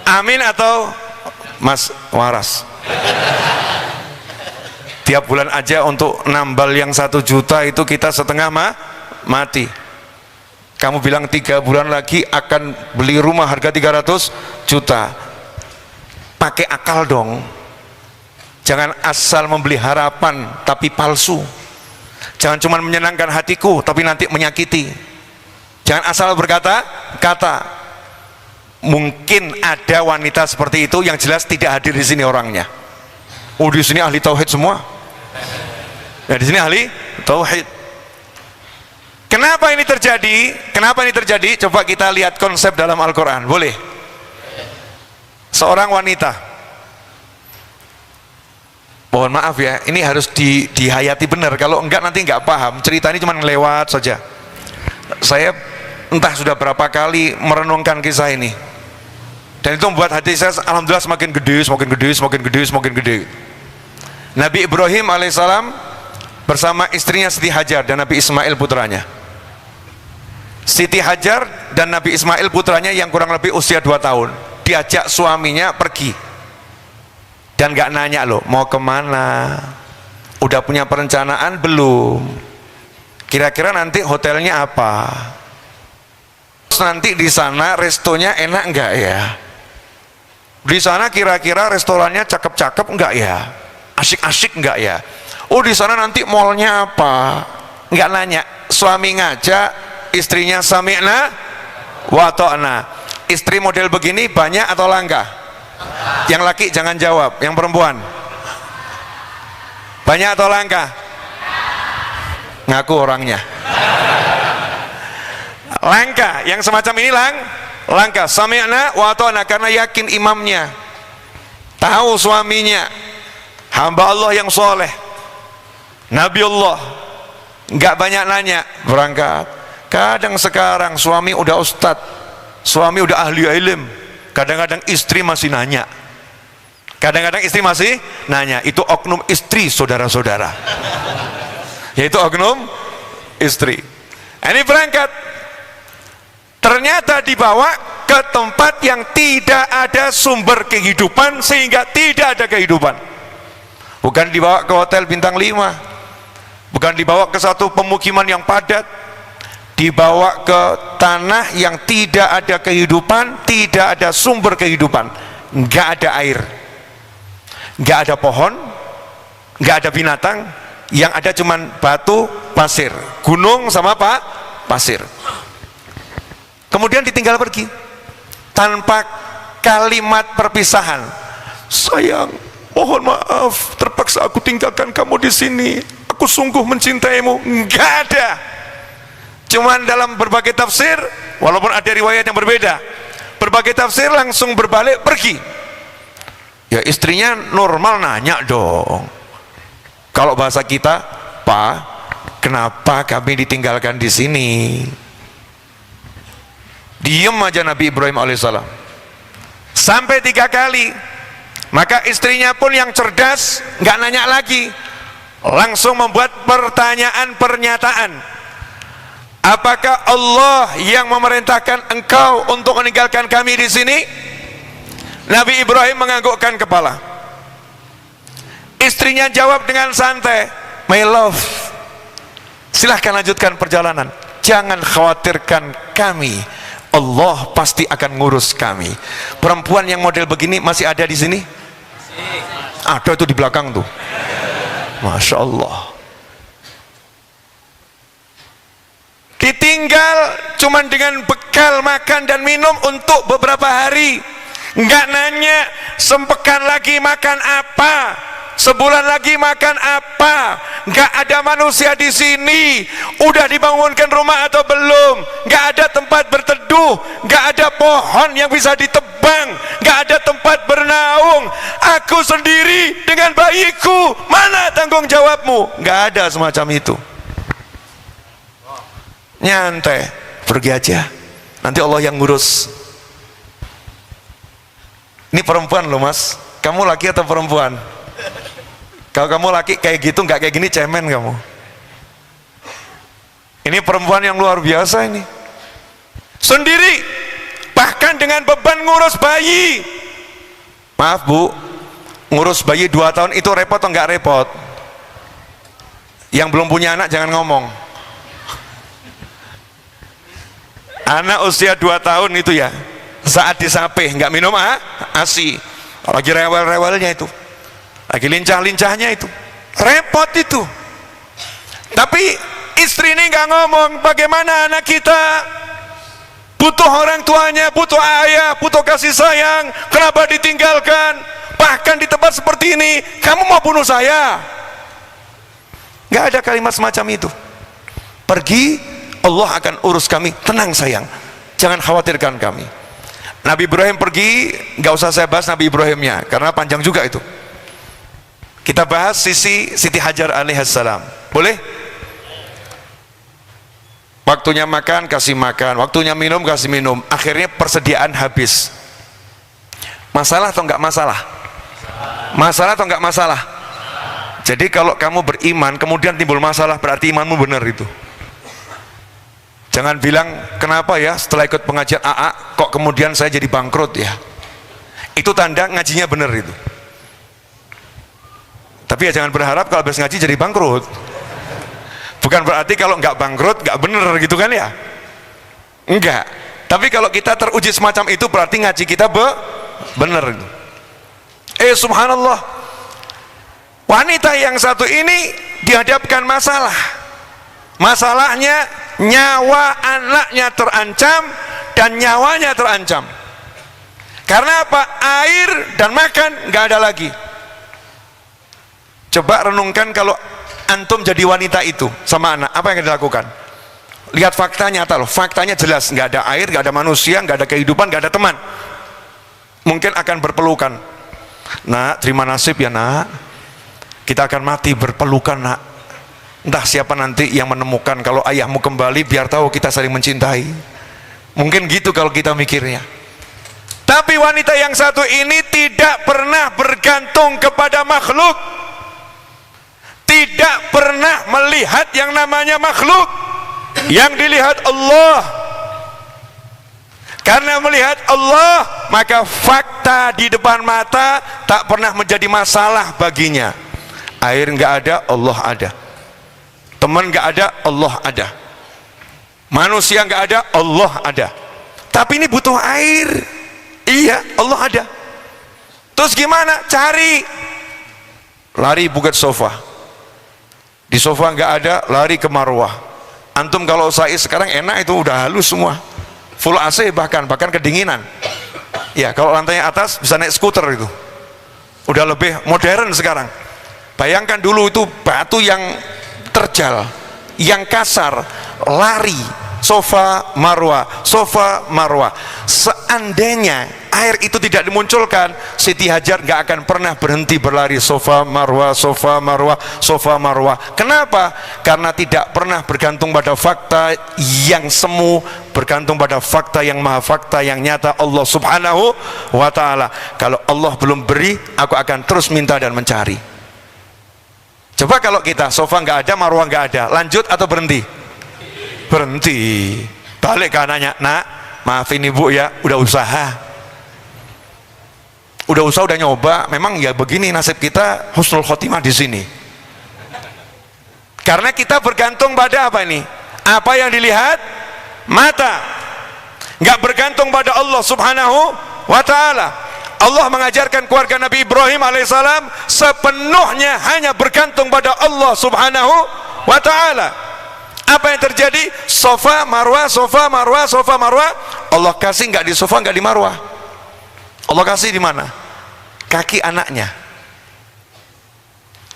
Amin atau Mas Waras? Tiap bulan aja untuk nambal yang 1 juta itu kita setengah mati. Kamu bilang 3 bulan lagi akan beli rumah harga 300 juta. Pakai akal dong. Jangan asal membeli harapan tapi palsu. Jangan cuma menyenangkan hatiku, tapi nanti menyakiti. Jangan asal berkata-kata. Mungkin ada wanita seperti itu, yang jelas tidak hadir di sini orangnya. Oh, di sini ahli tauhid semua. Ya, di sini ahli tauhid. Kenapa ini terjadi? Kenapa ini terjadi? Coba kita lihat konsep dalam Al-Quran. Boleh? Seorang wanita, mohon maaf ya, ini harus dihayati benar. Kalau enggak nanti enggak paham. Cerita ini cuma lewat saja. Saya entah sudah berapa kali merenungkan kisah ini, dan itu membuat hati saya alhamdulillah semakin gede, semakin gede, semakin gede, semakin gede. Nabi Ibrahim alaihissalam bersama istrinya Siti Hajar dan Nabi Ismail putranya. Siti Hajar dan Nabi Ismail putranya yang kurang lebih usia 2 tahun diajak suaminya pergi, dan gak nanya loh mau kemana, udah punya perencanaan belum, kira-kira nanti hotelnya apa, terus nanti di sana restonya enak enggak ya, di sana kira-kira restorannya cakep-cakep enggak ya, asik-asik enggak ya, oh di sana nanti mallnya apa, enggak nanya. Suami ngajak, istrinya sami'na wa ta'na. Istri model begini banyak atau langka? Yang laki jangan jawab, yang perempuan banyak atau langka? Ngaku orangnya langka. Yang semacam ini langka. Sami'na wa ta'na, karena yakin imamnya, tahu suaminya hamba Allah yang soleh, Nabi Allah, nggak banyak nanya, berangkat. Kadang sekarang suami udah ustadz, suami udah ahli ilm, kadang-kadang istri masih nanya. Kadang-kadang istri masih nanya. Itu oknum istri, saudara-saudara. Yaitu oknum istri. Ini berangkat, ternyata dibawa ke tempat yang tidak ada sumber kehidupan, sehingga tidak ada kehidupan. Bukan dibawa ke hotel bintang 5, bukan dibawa ke satu pemukiman yang padat, dibawa ke tanah yang tidak ada kehidupan, tidak ada sumber kehidupan, nggak ada air, nggak ada pohon, nggak ada binatang, yang ada cuman batu, pasir, gunung sama pasir. Kemudian ditinggal pergi tanpa kalimat perpisahan. Sayang, mohon maaf, terpaksa aku tinggalkan kamu di sini. Aku sungguh mencintaimu. Nggak ada. Cuman dalam berbagai tafsir, walaupun ada riwayat yang berbeda, berbagai tafsir langsung berbalik pergi. Ya istrinya normal nanya dong. Kalau bahasa kita, Pak, kenapa kami ditinggalkan di sini? Diam aja Nabi Ibrahim alaihissalam sampai 3 kali. Maka istrinya pun yang cerdas, nggak nanya lagi, langsung membuat pernyataan. Apakah Allah yang memerintahkan engkau untuk meninggalkan kami di sini? Nabi Ibrahim menganggukkan kepala. Istrinya jawab dengan santai, my love, silahkan lanjutkan perjalanan, jangan khawatirkan kami, Allah pasti akan ngurus kami. Perempuan yang model begini masih ada di sini? Ada tuh di belakang tuh, Masya Allah. Ditinggal cuman dengan bekal makan dan minum untuk beberapa hari, nggak nanya sepekan lagi makan apa, sebulan lagi makan apa. Nggak ada manusia di sini, udah dibangunkan rumah atau belum, nggak ada tempat berteduh, nggak ada pohon yang bisa ditebang, nggak ada tempat bernaung. Aku sendiri dengan bayiku, mana tanggung jawabmu? Nggak ada semacam itu. Nyantai, pergi aja, nanti Allah yang ngurus. Ini perempuan loh mas, kamu laki atau perempuan? Kalau kamu laki kayak gitu, nggak kayak gini, cemen kamu. Ini perempuan yang luar biasa ini, sendiri, bahkan dengan beban ngurus bayi. Maaf bu, ngurus bayi 2 tahun itu repot atau nggak repot? Yang belum punya anak jangan ngomong. Anak usia 2 tahun itu ya, saat disapih nggak minum ASI, lagi rewel-rewelnya itu, lagi lincah-lincahnya itu, repot itu. Tapi istri ini nggak ngomong bagaimana anak kita butuh orang tuanya, butuh ayah, butuh kasih sayang, kenapa ditinggalkan, bahkan di tempat seperti ini kamu mau bunuh saya. Nggak ada kalimat semacam itu. Pergi, Allah akan urus kami, tenang sayang, jangan khawatirkan kami. Nabi Ibrahim pergi, nggak usah saya bahas Nabi Ibrahimnya karena panjang juga itu. Kita bahas sisi Siti Hajar alaihissalam, boleh? Waktunya makan, kasih makan. Waktunya minum, kasih minum. Akhirnya persediaan habis. Masalah atau enggak masalah? Masalah atau enggak masalah? Jadi kalau kamu beriman kemudian timbul masalah, berarti imanmu benar itu. Jangan bilang, kenapa ya setelah ikut pengajian AA kok kemudian saya jadi bangkrut ya. Itu tanda ngajinya benar itu. Tapi ya jangan berharap kalau habis ngaji jadi bangkrut. Bukan berarti kalau nggak bangkrut nggak bener gitu kan ya, enggak. Tapi kalau kita teruji semacam itu berarti ngaji kita bener. Subhanallah, wanita yang satu ini dihadapkan masalah. Masalahnya nyawa anaknya terancam dan nyawanya terancam. Karena apa? Air dan makan nggak ada lagi. Coba renungkan kalau antum jadi wanita itu sama anak, apa yang akan dilakukan? Lihat fakta nyata loh, faktanya jelas, nggak ada air, nggak ada manusia, nggak ada kehidupan, nggak ada teman. Mungkin akan berpelukan. Nak, terima nasib ya nak, kita akan mati berpelukan nak. Entah siapa nanti yang menemukan kalau ayahmu kembali, biar tahu kita saling mencintai. Mungkin gitu kalau kita mikirnya. Tapi wanita yang satu ini tidak pernah bergantung kepada makhluk, tidak pernah melihat yang namanya makhluk, yang dilihat Allah. Karena melihat Allah, maka fakta di depan mata tak pernah menjadi masalah baginya. Air nggak ada, Allah ada. Teman nggak ada, Allah ada. Manusia nggak ada, Allah ada. Tapi ini butuh air. Iya, Allah ada. Terus gimana? Cari. Lari bukit sofa. Di sofa nggak ada, lari ke marwah. Antum kalau saya sekarang enak itu udah halus semua, full AC bahkan kedinginan. Ya kalau lantainya atas bisa naik skuter itu, udah lebih modern sekarang. Bayangkan dulu itu batu yang terjal, yang kasar, lari sofa marwah, sofa marwah. Seandainya air itu tidak dimunculkan, Siti Hajar nggak akan pernah berhenti berlari sofa marwah, sofa marwah, sofa marwah. Kenapa? Karena tidak pernah bergantung pada fakta yang semu, bergantung pada fakta yang maha fakta yang nyata, Allah subhanahu wa ta'ala. Kalau Allah belum beri, aku akan terus minta dan mencari. Coba kalau kita sofa nggak ada, marwah nggak ada, lanjut atau berhenti? Berhenti. Balik ke anaknya, nak, maafin ibu ya, udah usaha, udah nyoba, memang ya begini nasib kita, husnul khotimah di sini. Karena kita bergantung pada apa ini? Apa yang dilihat mata, nggak bergantung pada Allah subhanahu wa ta'ala. Allah mengajarkan keluarga Nabi Ibrahim alaihissalam sepenuhnya hanya bergantung pada Allah subhanahu wa ta'ala. Apa yang terjadi? Sofa marwah, sofa marwah, sofa marwah. Allah kasih nggak di sofa, nggak di marwah. Allah kasih di mana? Kaki anaknya.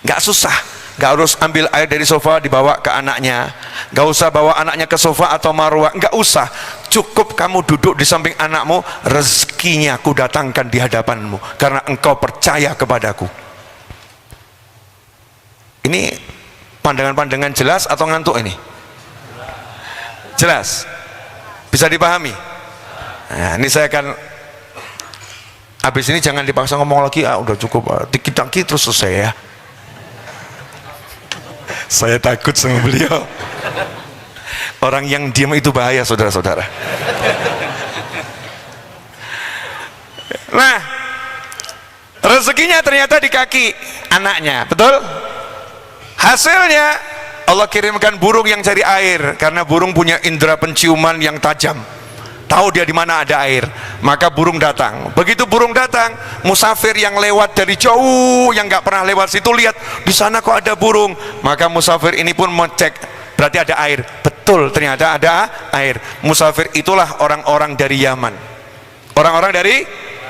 Nggak susah, nggak harus ambil air dari sofa dibawa ke anaknya, nggak usah bawa anaknya ke sofa atau marwah, nggak usah. Cukup kamu duduk di samping anakmu, rezekinya aku datangkan di hadapanmu karena engkau percaya kepadaku. Ini pandangan-pandangan jelas atau ngantuk ini? Jelas? Bisa dipahami? Nah, ini saya akan habis ini jangan dipaksa ngomong lagi, udah cukup, dikit-dikit terus selesai ya. Saya takut sama beliau. Orang yang diam itu bahaya, saudara-saudara. Nah, rezekinya ternyata di kaki anaknya, betul? Hasilnya Allah kirimkan burung yang cari air, karena burung punya indera penciuman yang tajam. tahu dia di mana ada air, maka burung datang. Begitu burung datang, musafir yang lewat dari jauh, yang nggak pernah lewat situ, lihat di sana kok ada burung, maka musafir ini pun mengecek, berarti ada air. Betul, ternyata ada air. Musafir itulah orang-orang dari Yaman. Orang-orang dari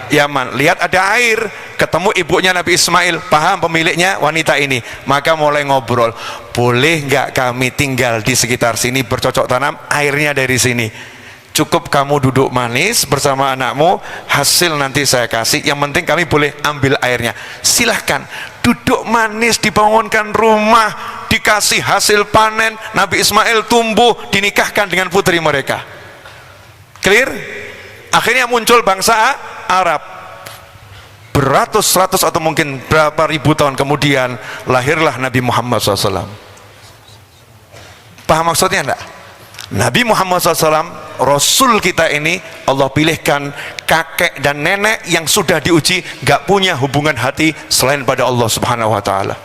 Yaman lihat ada air, ketemu ibunya Nabi Ismail, paham pemiliknya wanita ini, maka mulai ngobrol, boleh nggak kami tinggal di sekitar sini bercocok tanam, airnya dari sini, cukup kamu duduk manis bersama anakmu, hasil nanti saya kasih, yang penting kami boleh ambil airnya. Silahkan duduk manis, dibangunkan rumah, dikasih hasil panen, Nabi Ismail tumbuh, dinikahkan dengan putri mereka. Clear? Akhirnya muncul bangsa Arab. Beratus-ratus atau mungkin berapa ribu tahun kemudian lahirlah Nabi Muhammad SAW. Paham maksudnya enggak? Nabi Muhammad SAW, Rasul kita ini, Allah pilihkan kakek dan nenek yang sudah diuji, gak punya hubungan hati selain pada Allah Subhanahu Wa Taala.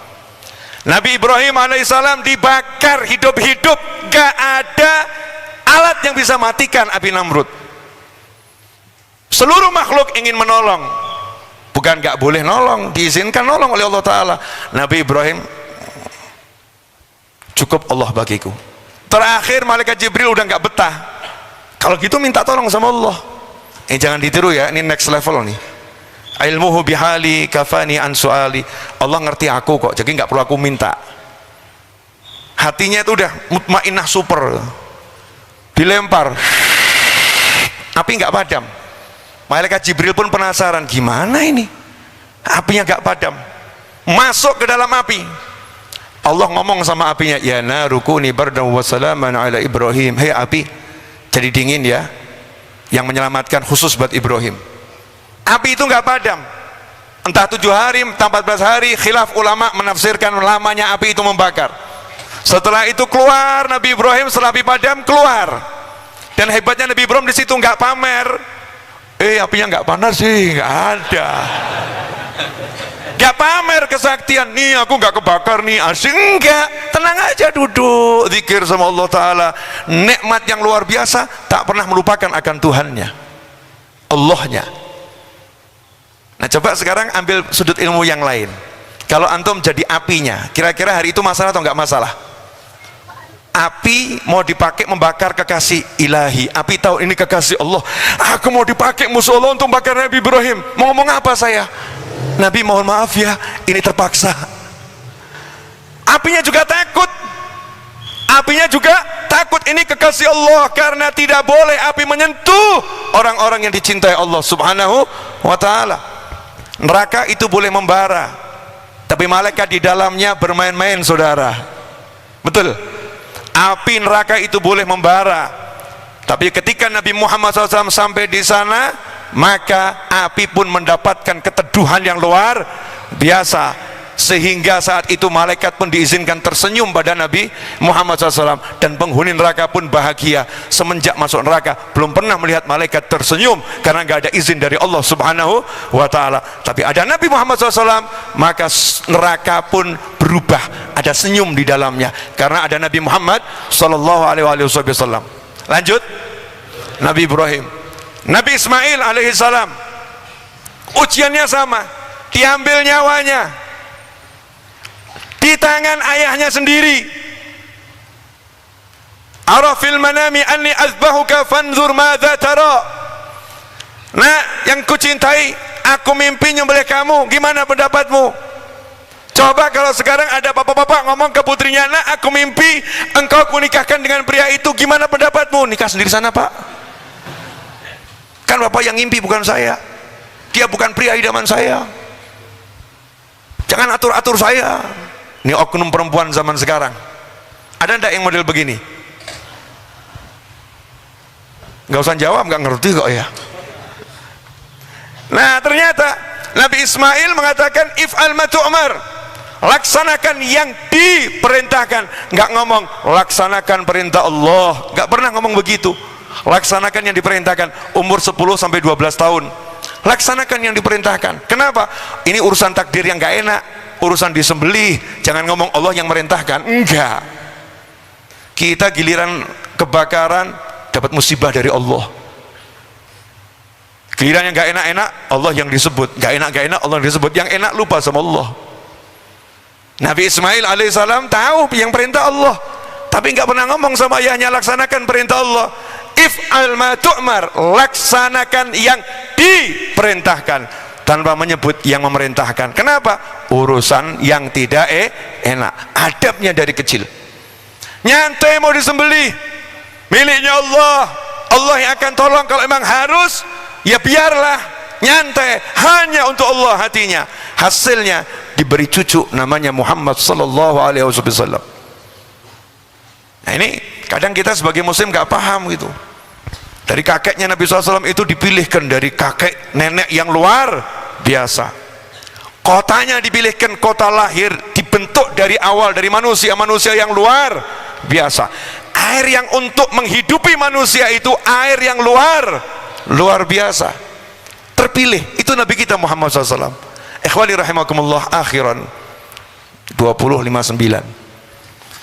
Nabi Ibrahim alaihissalam dibakar hidup-hidup, gak ada alat yang bisa matikan api Namrud. Seluruh makhluk ingin menolong, bukan gak boleh nolong, diizinkan nolong oleh Allah Ta'ala. Nabi Ibrahim, cukup Allah bagiku. Terakhir malaikat Jibril udah gak betah, kalau gitu minta tolong sama Allah. Jangan ditiru ya, ini next level nih. Ilmuhu bihali kafani an suali. Allah ngerti aku kok, jadi gak perlu aku minta. Hatinya itu udah mutmainnah super. Dilempar, api gak padam. Malaikat Jibril pun penasaran, gimana ini apinya gak padam, masuk ke dalam api. Allah ngomong sama apinya, ya narukuni bardan wa salaman ala Ibrahim. Hei api, jadi dingin ya, yang menyelamatkan khusus buat Ibrahim. Api itu gak padam, entah 7 hari, entah 14 hari, khilaf ulama menafsirkan lamanya api itu membakar. Setelah itu keluar Nabi Ibrahim, setelah api padam keluar. Dan hebatnya Nabi Ibrahim di situ nggak pamer, apinya nggak panas sih, nggak ada, nggak pamer kesaktian, nih aku nggak kebakar nih, asik, enggak, tenang aja, duduk zikir sama Allah Ta'ala. Nikmat yang luar biasa, tak pernah melupakan akan Tuhannya, Allahnya. Nah coba sekarang ambil sudut ilmu yang lain. Kalau antum jadi apinya, kira-kira hari itu masalah atau nggak masalah? Api mau dipakai membakar kekasih ilahi, api tahu ini kekasih Allah, aku mau dipakai musuh Allah untuk bakar Nabi Ibrahim, mau ngomong apa saya? Nabi mohon maaf ya, ini terpaksa. Apinya juga takut, apinya juga takut, ini kekasih Allah, karena tidak boleh api menyentuh orang-orang yang dicintai Allah Subhanahu wa Ta'ala. Neraka itu boleh membara, tapi malaikat di dalamnya bermain-main, saudara. Betul? Api neraka itu boleh membara, tapi ketika Nabi Muhammad SAW sampai di sana, maka api pun mendapatkan keteduhan yang luar biasa, sehingga saat itu malaikat pun diizinkan tersenyum pada Nabi Muhammad SAW, dan penghuni neraka pun bahagia. Semenjak masuk neraka belum pernah melihat malaikat tersenyum, karena nggak ada izin dari Allah Subhanahu wa Ta'ala. Tapi ada Nabi Muhammad SAW, maka neraka pun berubah, ada senyum di dalamnya, karena ada Nabi Muhammad Sallallahu Alaihi Wasallam. Lanjut, Nabi Ibrahim, Nabi Ismail alaihissalam, ujiannya sama, diambil nyawanya di tangan ayahnya sendiri. Arafil manami anni azbahuka fanzur madza tara. Nah, yang kucintai, aku mimpi nyembelih kamu, gimana pendapatmu? Coba kalau sekarang ada bapak-bapak ngomong ke putrinya, nak aku mimpi engkau kunikahkan dengan pria itu, gimana pendapatmu? Nikah sendiri sana pak, kan bapak yang ngimpi bukan saya, dia bukan pria idaman saya, jangan atur-atur saya. Ini oknum perempuan zaman sekarang. Ada ndak yang model begini? Nggak usah jawab, nggak ngerti kok ya. Nah ternyata Nabi Ismail mengatakan if'al ma tu'mar, laksanakan yang diperintahkan. Nggak ngomong laksanakan perintah Allah, nggak pernah ngomong begitu. Laksanakan yang diperintahkan. Umur 10 sampai 12 tahun, laksanakan yang diperintahkan. Kenapa? Ini urusan takdir yang nggak enak, urusan disembelih, jangan ngomong Allah yang merintahkan. Enggak, kita giliran kebakaran dapat musibah dari Allah, Giliran yang gak enak-enak Allah yang disebut, gak enak-enak Allah yang disebut, yang enak lupa sama Allah. Nabi Ismail alaihissalam tahu yang perintah Allah, tapi nggak pernah ngomong sama ayahnya laksanakan perintah Allah. If'al ma tu'mar, laksanakan yang diperintahkan tanpa menyebut yang memerintahkan. Kenapa? Urusan yang tidak enak. Adabnya dari kecil. Nyantai mau disembelih, miliknya Allah, Allah yang akan tolong. Kalau memang harus, ya biarlah nyantai, hanya untuk Allah hatinya. Hasilnya diberi cucu namanya Muhammad sallallahu alaihi wasallam. Nah ini kadang kita sebagai muslim gak paham gitu. Dari kakeknya Nabi SAW itu dipilihkan dari kakek nenek yang luar biasa. Kotanya dipilihkan kota lahir, dibentuk dari awal dari manusia yang luar biasa. Air yang untuk menghidupi manusia itu air yang luar biasa. Terpilih itu Nabi kita Muhammad SAW. Ikhwani rahimakumullah, akhiran 20:59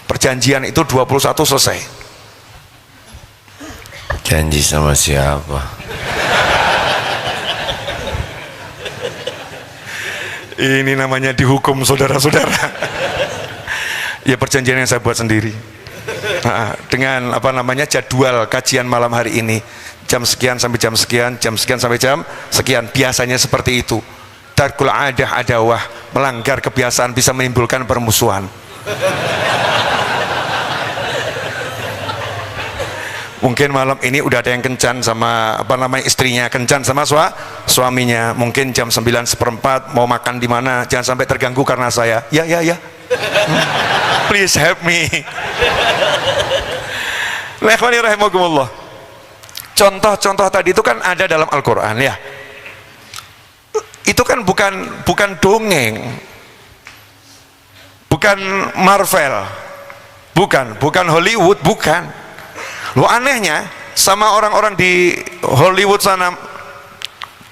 perjanjian itu 21 selesai. Janji sama siapa? Ini namanya dihukum saudara-saudara. Ya perjanjian yang saya buat sendiri. Dengan apa namanya jadwal kajian malam hari ini, jam sekian sampai jam sekian, jam sekian sampai jam sekian, biasanya seperti itu. Tarkul adah adawah, melanggar kebiasaan bisa menimbulkan permusuhan. Mungkin malam ini udah ada yang kencan sama apa namanya istrinya, kencan sama suaminya. Mungkin jam 9:04 mau makan di mana, jangan sampai terganggu karena saya. Ya. Please help me. Ikhwani rahimakumullah. Contoh-contoh tadi itu kan ada dalam Al-Qur'an ya. Itu kan bukan dongeng, bukan Marvel, bukan Hollywood, bukan. Lo anehnya sama orang-orang di Hollywood sana,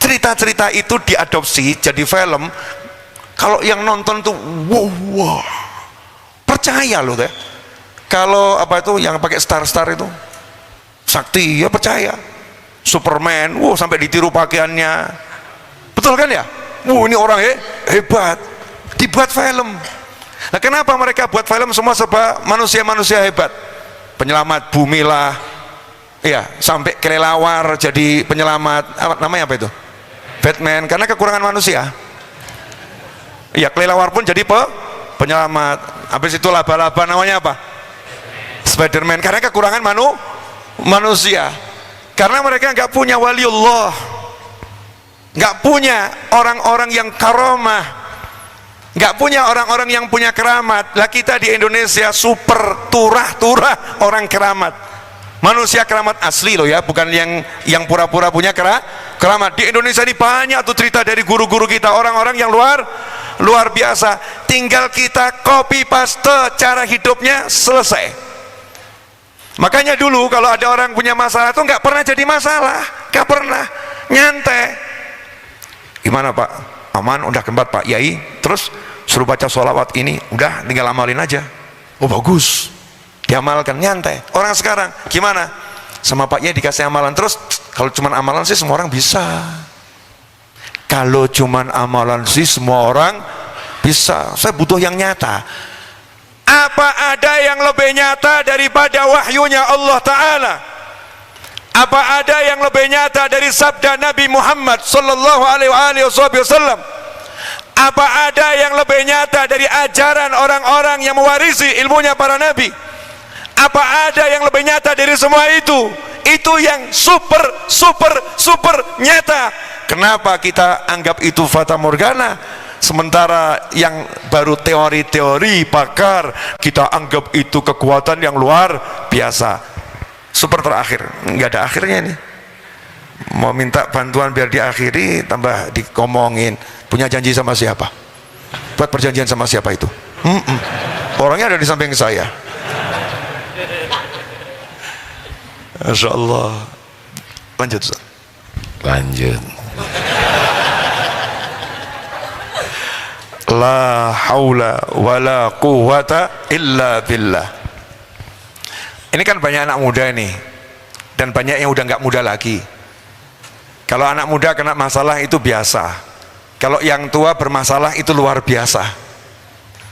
cerita-cerita itu diadopsi jadi film. Kalau yang nonton tuh wow, percaya loh deh. Kalau apa itu yang pakai star-star itu sakti ya percaya. Superman, wow sampai ditiru pakaiannya. Betul kan ya? Ini orang hebat, dibuat film. Nah kenapa mereka buat film semua serba manusia-manusia hebat? Penyelamat bumi lah, ya sampai kelelawar jadi penyelamat. Namanya apa itu? Batman, karena kekurangan manusia. Ya kelelawar pun jadi penyelamat. Habis itu laba-laba namanya apa? Spiderman, karena kekurangan manusia. Karena mereka nggak punya waliullah, nggak punya orang-orang yang karomah, nggak punya orang-orang yang punya keramat. Lah kita di Indonesia super turah orang keramat, manusia keramat asli loh ya, bukan yang pura-pura punya keramat. Di Indonesia ini banyak tuh cerita dari guru-guru kita, orang-orang yang luar biasa. Tinggal kita copy paste cara hidupnya, selesai. Makanya dulu kalau ada orang punya masalah tuh nggak pernah jadi masalah, nggak pernah, nyantai. Gimana Pak? Aman, udah keempat Pak Yai, terus suruh baca sholawat ini, udah tinggal amalin aja. Oh bagus, diamalkan, nyantai. Orang sekarang gimana? Sama Pak Yai dikasih amalan terus, kalau cuman amalan sih semua orang bisa. Kalau cuman amalan sih semua orang bisa. Saya butuh yang nyata. Apa ada yang lebih nyata daripada wahyunya Allah Ta'ala? Apa ada yang lebih nyata dari sabda Nabi Muhammad sallallahu alaihi wasallam? Apa ada yang lebih nyata dari ajaran orang-orang yang mewarisi ilmunya para nabi? Apa ada yang lebih nyata dari semua itu? Itu yang super nyata. Kenapa kita anggap itu fata morgana? Sementara yang baru teori-teori pakar kita anggap itu kekuatan yang luar biasa. Super terakhir, nggak ada akhirnya nih. Mau minta bantuan biar diakhiri, tambah dikomongin. Punya janji sama siapa? Buat perjanjian sama siapa itu? Orangnya ada di samping saya. Masya Allah. Lanjut Ustaz. Lanjut. La haula wala quwwata illa billah. Ini kan banyak anak muda ini, dan banyak yang udah nggak muda lagi. Kalau anak muda kena masalah itu biasa. Kalau yang tua bermasalah itu luar biasa.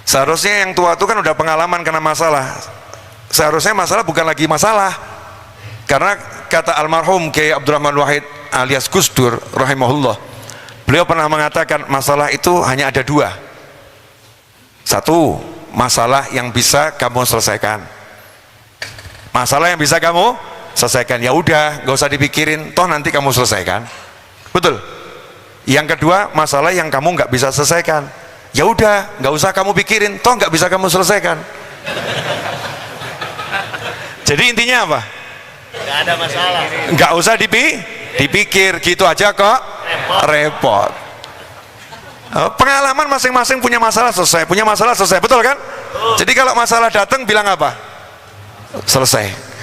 Seharusnya yang tua itu kan udah pengalaman kena masalah. Seharusnya masalah bukan lagi masalah. Karena kata almarhum Kiai Abdurrahman Wahid alias Gus Dur rahimahullah, beliau pernah mengatakan masalah itu hanya ada dua. Satu, masalah yang bisa kamu selesaikan. Masalah yang bisa kamu selesaikan, ya udah, nggak usah dipikirin, toh nanti kamu selesaikan. Betul. Yang kedua, masalah yang kamu nggak bisa selesaikan, ya udah, nggak usah kamu pikirin, toh nggak bisa kamu selesaikan. Jadi intinya apa? Nggak ada masalah. Nggak usah dipikir, gitu aja kok repot. Pengalaman masing-masing punya masalah selesai, punya masalah selesai, betul kan? Jadi kalau masalah datang bilang apa? Selesai.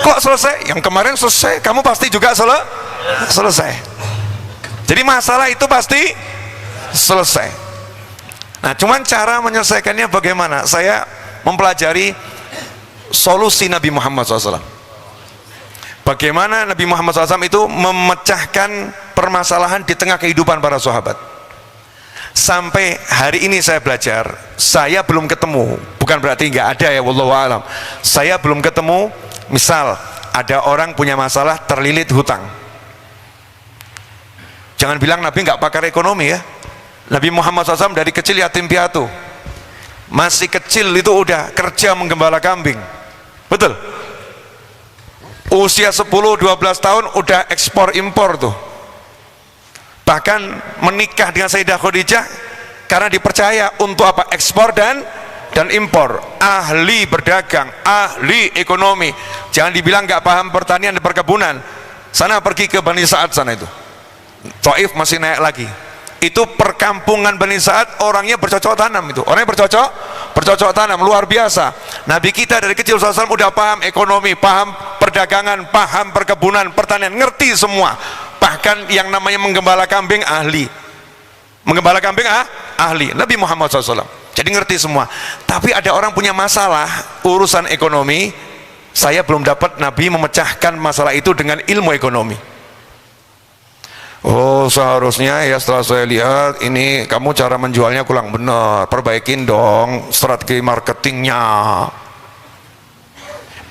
Kok selesai? Yang kemarin selesai, kamu pasti juga selesai. Jadi masalah itu pasti selesai. Nah, cuman cara menyelesaikannya bagaimana? Saya mempelajari solusi Nabi Muhammad SAW. Bagaimana Nabi Muhammad SAW itu memecahkan permasalahan di tengah kehidupan para sahabat. Sampai hari ini saya belajar, saya belum ketemu, bukan berarti nggak ada ya, wallahu alam. Saya belum ketemu, misal ada orang punya masalah terlilit hutang. Jangan bilang Nabi nggak pakar ekonomi ya. Nabi Muhammad SAW dari kecil yatim piatu, masih kecil itu udah kerja menggembala kambing, betul. Usia 10-12 tahun udah ekspor impor tuh. Bahkan menikah dengan Sayyidah Khadijah karena dipercaya untuk apa? Ekspor dan impor. Ahli berdagang, ahli ekonomi. Jangan dibilang nggak paham pertanian dan perkebunan. Sana pergi ke Bani Sa'ad sana itu. Taif masih naik lagi. Itu perkampungan Bani Sa'ad, orangnya bercocok tanam itu. Orangnya bercocok tanam luar biasa. Nabi kita dari kecil SAW udah paham ekonomi, paham perdagangan, paham perkebunan, pertanian, ngerti semua. Bahkan yang namanya menggembala kambing ahli. Menggembala kambing ahli. Nabi Muhammad SAW. Jadi ngerti semua. Tapi ada orang punya masalah urusan ekonomi, saya belum dapat Nabi memecahkan masalah itu dengan ilmu ekonomi. Oh, seharusnya ya setelah saya lihat ini kamu cara menjualnya kurang benar, perbaikin dong strategi marketingnya.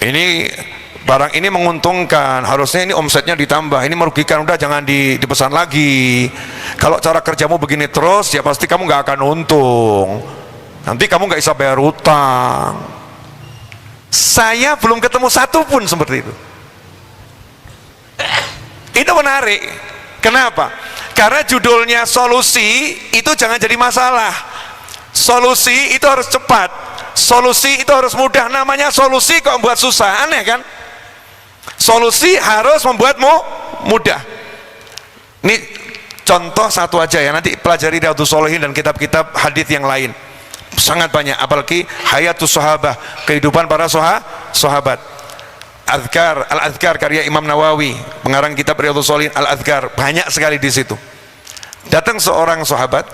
Ini barang ini menguntungkan, harusnya ini omsetnya ditambah, ini merugikan, udah jangan dipesan lagi. Kalau cara kerjamu begini terus ya pasti kamu nggak akan untung, nanti kamu nggak bisa bayar utang. Saya belum ketemu satu pun seperti itu. Itu menarik. Kenapa? Karena judulnya solusi, itu jangan jadi masalah. Solusi itu harus cepat, solusi itu harus mudah. Namanya solusi kok membuat susah, aneh kan? Solusi harus membuatmu mudah. Ini contoh satu aja ya, nanti pelajari Riyadhus Shalihin dan kitab-kitab hadis yang lain. Sangat banyak, apalagi Hayatus Sahabah, kehidupan para sahabat. Al-Adhkar karya Imam Nawawi, pengarang kitab Riyadhus Shalihin, Al-Adhkar, banyak sekali di situ. Datang seorang sahabat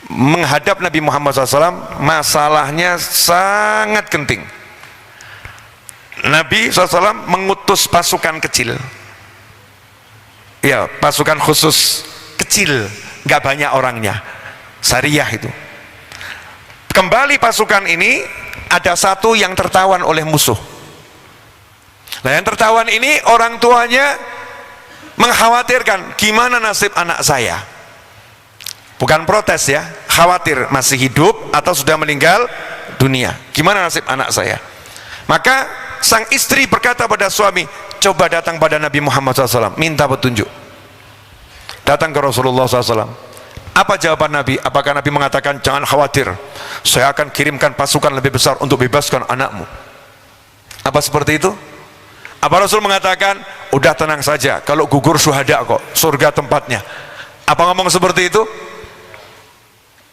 menghadap Nabi Muhammad SAW, masalahnya sangat genting. Nabi SAW mengutus pasukan kecil, ya pasukan khusus kecil, nggak banyak orangnya, Sariyah itu. Kembali pasukan ini ada satu yang tertawan oleh musuh. Nah, yang tertawan ini orang tuanya mengkhawatirkan gimana nasib anak saya. Bukan protes ya, khawatir masih hidup atau sudah meninggal dunia. Gimana nasib anak saya? Maka sang istri berkata pada suami, coba datang pada Nabi Muhammad SAW, minta petunjuk. Datang ke Rasulullah SAW. Apa jawaban Nabi? Apakah Nabi mengatakan jangan khawatir, saya akan kirimkan pasukan lebih besar untuk bebaskan anakmu? Apa seperti itu? Apa Rasul mengatakan udah tenang saja, kalau gugur syuhada kok, surga tempatnya? Apa ngomong seperti itu?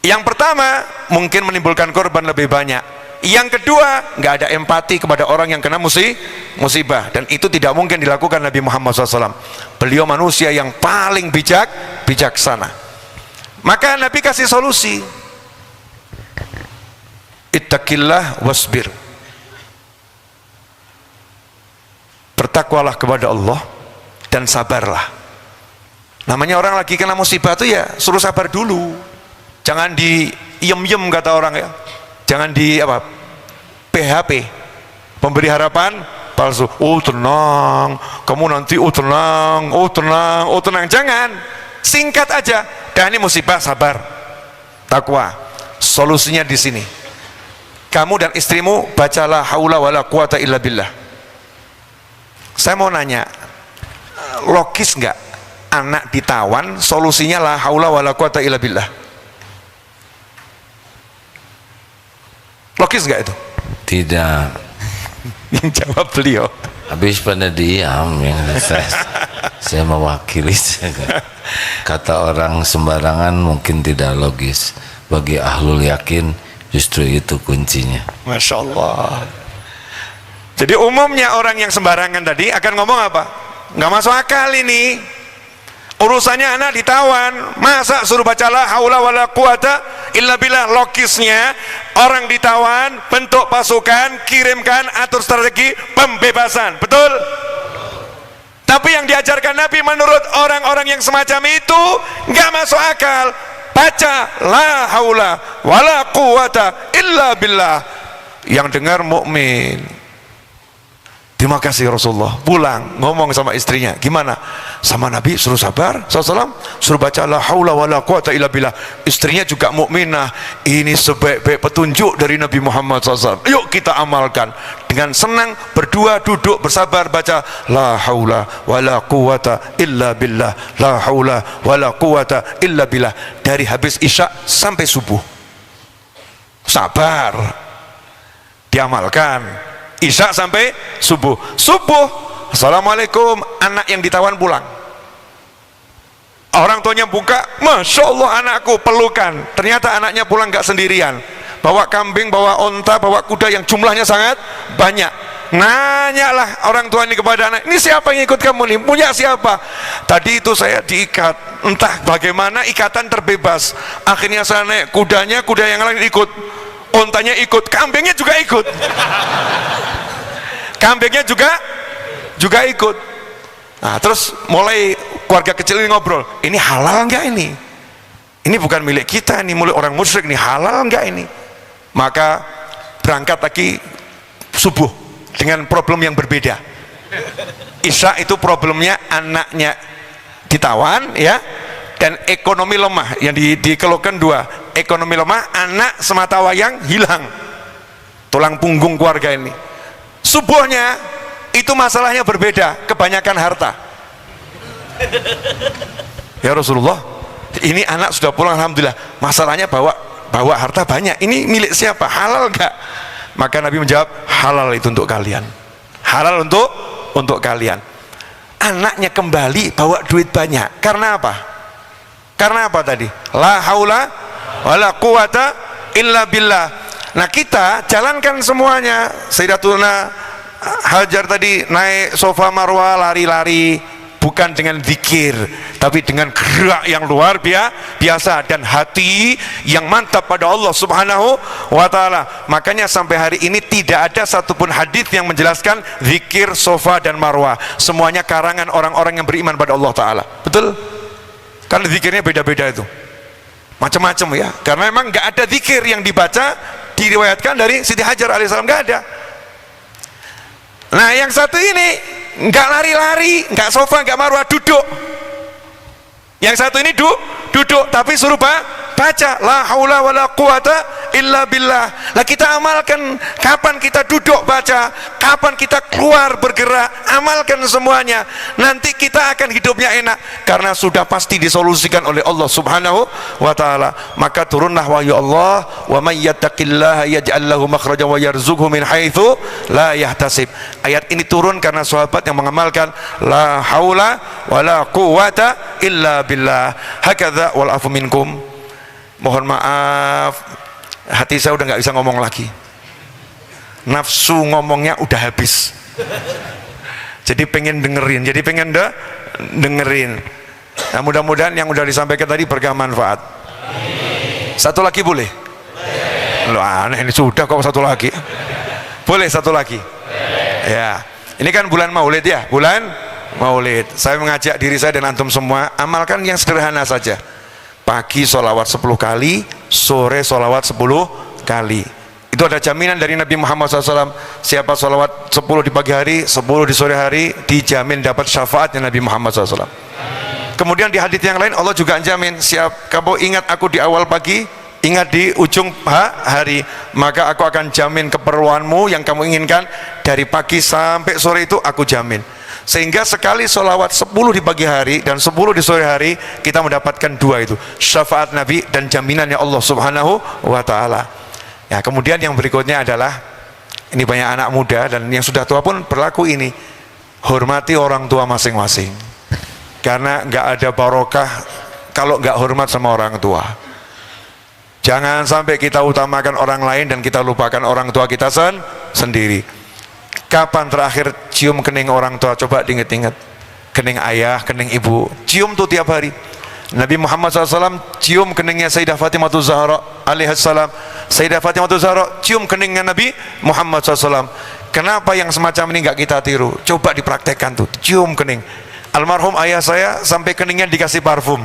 Yang pertama mungkin menimbulkan korban lebih banyak. Yang kedua nggak ada empati kepada orang yang kena musibah, dan itu tidak mungkin dilakukan Nabi Muhammad SAW. Beliau manusia yang paling bijaksana. Maka Nabi kasih solusi, ittaqillah wasbir, bertakwalah kepada Allah, dan sabarlah. Namanya orang lagi kena musibah tuh ya suruh sabar dulu, jangan di iem kata orang ya, jangan di apa PHP, pemberi harapan palsu. Oh tenang, kamu nanti tenang, tenang. Jangan, singkat aja. Dan ini musibah, sabar, takwa. Solusinya di sini. Kamu dan istrimu bacalah haula wala quwata illa billah. Saya mau nanya, logis nggak anak ditawan solusinya la haula wala quwata illa billah? Logis nggak itu? Tidak. Yang jawab beliau. Habis pada diam yang saya mewakili. Kata orang sembarangan mungkin tidak logis. Bagi ahlul yakin justru itu kuncinya. Masya Allah. Jadi umumnya orang yang sembarangan tadi akan ngomong apa? Nggak masuk akal ini. Urusannya anak ditawan, masa suruh baca la haula wala quwata illa billah? Logisnya orang ditawan, bentuk pasukan, kirimkan, atur strategi pembebasan. Betul? Tapi yang diajarkan Nabi menurut orang-orang yang semacam itu nggak masuk akal. Baca la haula wala quwata illa billah. Yang dengar mukmin. Terima kasih Rasulullah. Pulang ngomong sama istrinya, gimana? Sama Nabi suruh sabar SAW, suruh baca la haula wala quwata illa billah. Istrinya juga mukminah. Ini sebaik-baik petunjuk dari Nabi Muhammad SAW. Yuk kita amalkan. Dengan senang berdua duduk bersabar baca la haula wala quwata illa billah, la haula wala quwata illa billah, dari habis isya sampai subuh. Sabar, diamalkan. Isya sampai subuh. Subuh, assalamualaikum, anak yang ditawan pulang. Orang tuanya buka, masya Allah anakku, pelukan. Ternyata anaknya pulang gak sendirian, bawa kambing, bawa onta, bawa kuda yang jumlahnya sangat banyak. Nanyalah orang tua ini kepada anak, ini siapa yang ikut kamu nih? Punya siapa? Tadi itu saya diikat, entah bagaimana ikatan terbebas. Akhirnya saya naik kudanya, kuda yang lain ikut, ontanya ikut, kambingnya juga ikut. Kambingnya juga ikut. Nah, terus mulai keluarga kecil ini ngobrol, ini halal enggak ini? Ini bukan milik kita, ini milik orang musyrik, ini halal enggak ini? Maka berangkat lagi subuh dengan problem yang berbeda. Isya itu problemnya anaknya ditawan ya, dan ekonomi lemah. Yang dikeluhkan dua, ekonomi lemah, anak semata wayang hilang, tulang punggung keluarga ini. Subuhnya itu masalahnya berbeda, kebanyakan harta. Ya Rasulullah, ini anak sudah pulang alhamdulillah, masalahnya bawa harta banyak, ini milik siapa? Halal enggak? Maka Nabi menjawab, halal itu untuk kalian, halal untuk kalian. Anaknya kembali bawa duit banyak, karena apa? Karena apa tadi? La haula wala quwata illa billah. Nah kita jalankan semuanya. Sayyidatuna Hajar tadi naik sofa marwah lari-lari, bukan dengan zikir tapi dengan gerak yang luar biasa dan hati yang mantap pada Allah Subhanahu wa ta'ala. Makanya sampai hari ini tidak ada satupun hadis yang menjelaskan zikir sofa dan marwah. Semuanya karangan orang-orang yang beriman pada Allah Ta'ala. Betul? Karena zikirnya beda-beda itu, macam-macam ya. Karena memang nggak ada zikir yang dibaca diriwayatkan dari Siti Hajar alaihissalam, nggak ada. Nah yang satu ini nggak lari-lari, nggak sofa, nggak marwah, duduk. Yang satu ini duduk tapi suruh baca la haula wala quwata illa billah. Lah kita amalkan, kapan kita duduk baca, kapan kita keluar bergerak, amalkan semuanya. Nanti kita akan hidupnya enak karena sudah pasti disolusikan oleh Allah Subhanahu wa taala. Maka turunlah wahyu Allah, wa may yattaqillaha yaj'al lahu makhrajan wa yarzuqhu min haitsu la yahtasib. Ayat ini turun karena sahabat yang mengamalkan la haula wala quwata illa billah. Hakadza wal afu minkum. Mohon maaf, hati saya udah nggak bisa ngomong lagi, nafsu ngomongnya udah habis, jadi pengen dengerin, dengerin. Nah, mudah-mudahan yang udah disampaikan tadi berkah manfaat. Satu lagi boleh? Loh aneh ini sudah kok satu lagi. Boleh satu lagi? Ya, ini kan bulan Maulid ya, bulan Maulid. Saya mengajak diri saya dan antum semua, amalkan yang sederhana saja. Pagi sholawat 10 kali, sore sholawat 10 kali. Itu ada jaminan dari Nabi Muhammad SAW. Siapa sholawat 10 di pagi hari, 10 di sore hari, dijamin dapat syafaatnya Nabi Muhammad SAW. Kemudian di hadits yang lain Allah juga jamin, siap kamu ingat aku di awal pagi, ingat di ujung hari, maka aku akan jamin keperluanmu yang kamu inginkan dari pagi sampai sore, itu aku jamin. Sehingga sekali sholawat 10 di pagi hari dan 10 di sore hari, kita mendapatkan dua itu, syafaat Nabi dan jaminannya Allah Subhanahu wa ta'ala. Ya, kemudian yang berikutnya adalah, ini banyak anak muda dan yang sudah tua pun berlaku ini, hormati orang tua masing-masing, karena nggak ada barokah kalau nggak hormat sama orang tua. Jangan sampai kita utamakan orang lain dan kita lupakan orang tua kita sendiri. Kapan terakhir cium kening orang tua? Coba diingat-ingat. Kening ayah, kening ibu, cium tuh tiap hari. Nabi Muhammad SAW cium keningnya Sayyidah Fatimah Zahra alaihissalam. Sayyidah Fatimah Zahra cium keningnya Nabi Muhammad SAW. Kenapa yang semacam ini nggak kita tiru? Coba dipraktekkan tuh, cium kening. Almarhum ayah saya sampai keningnya dikasih parfum.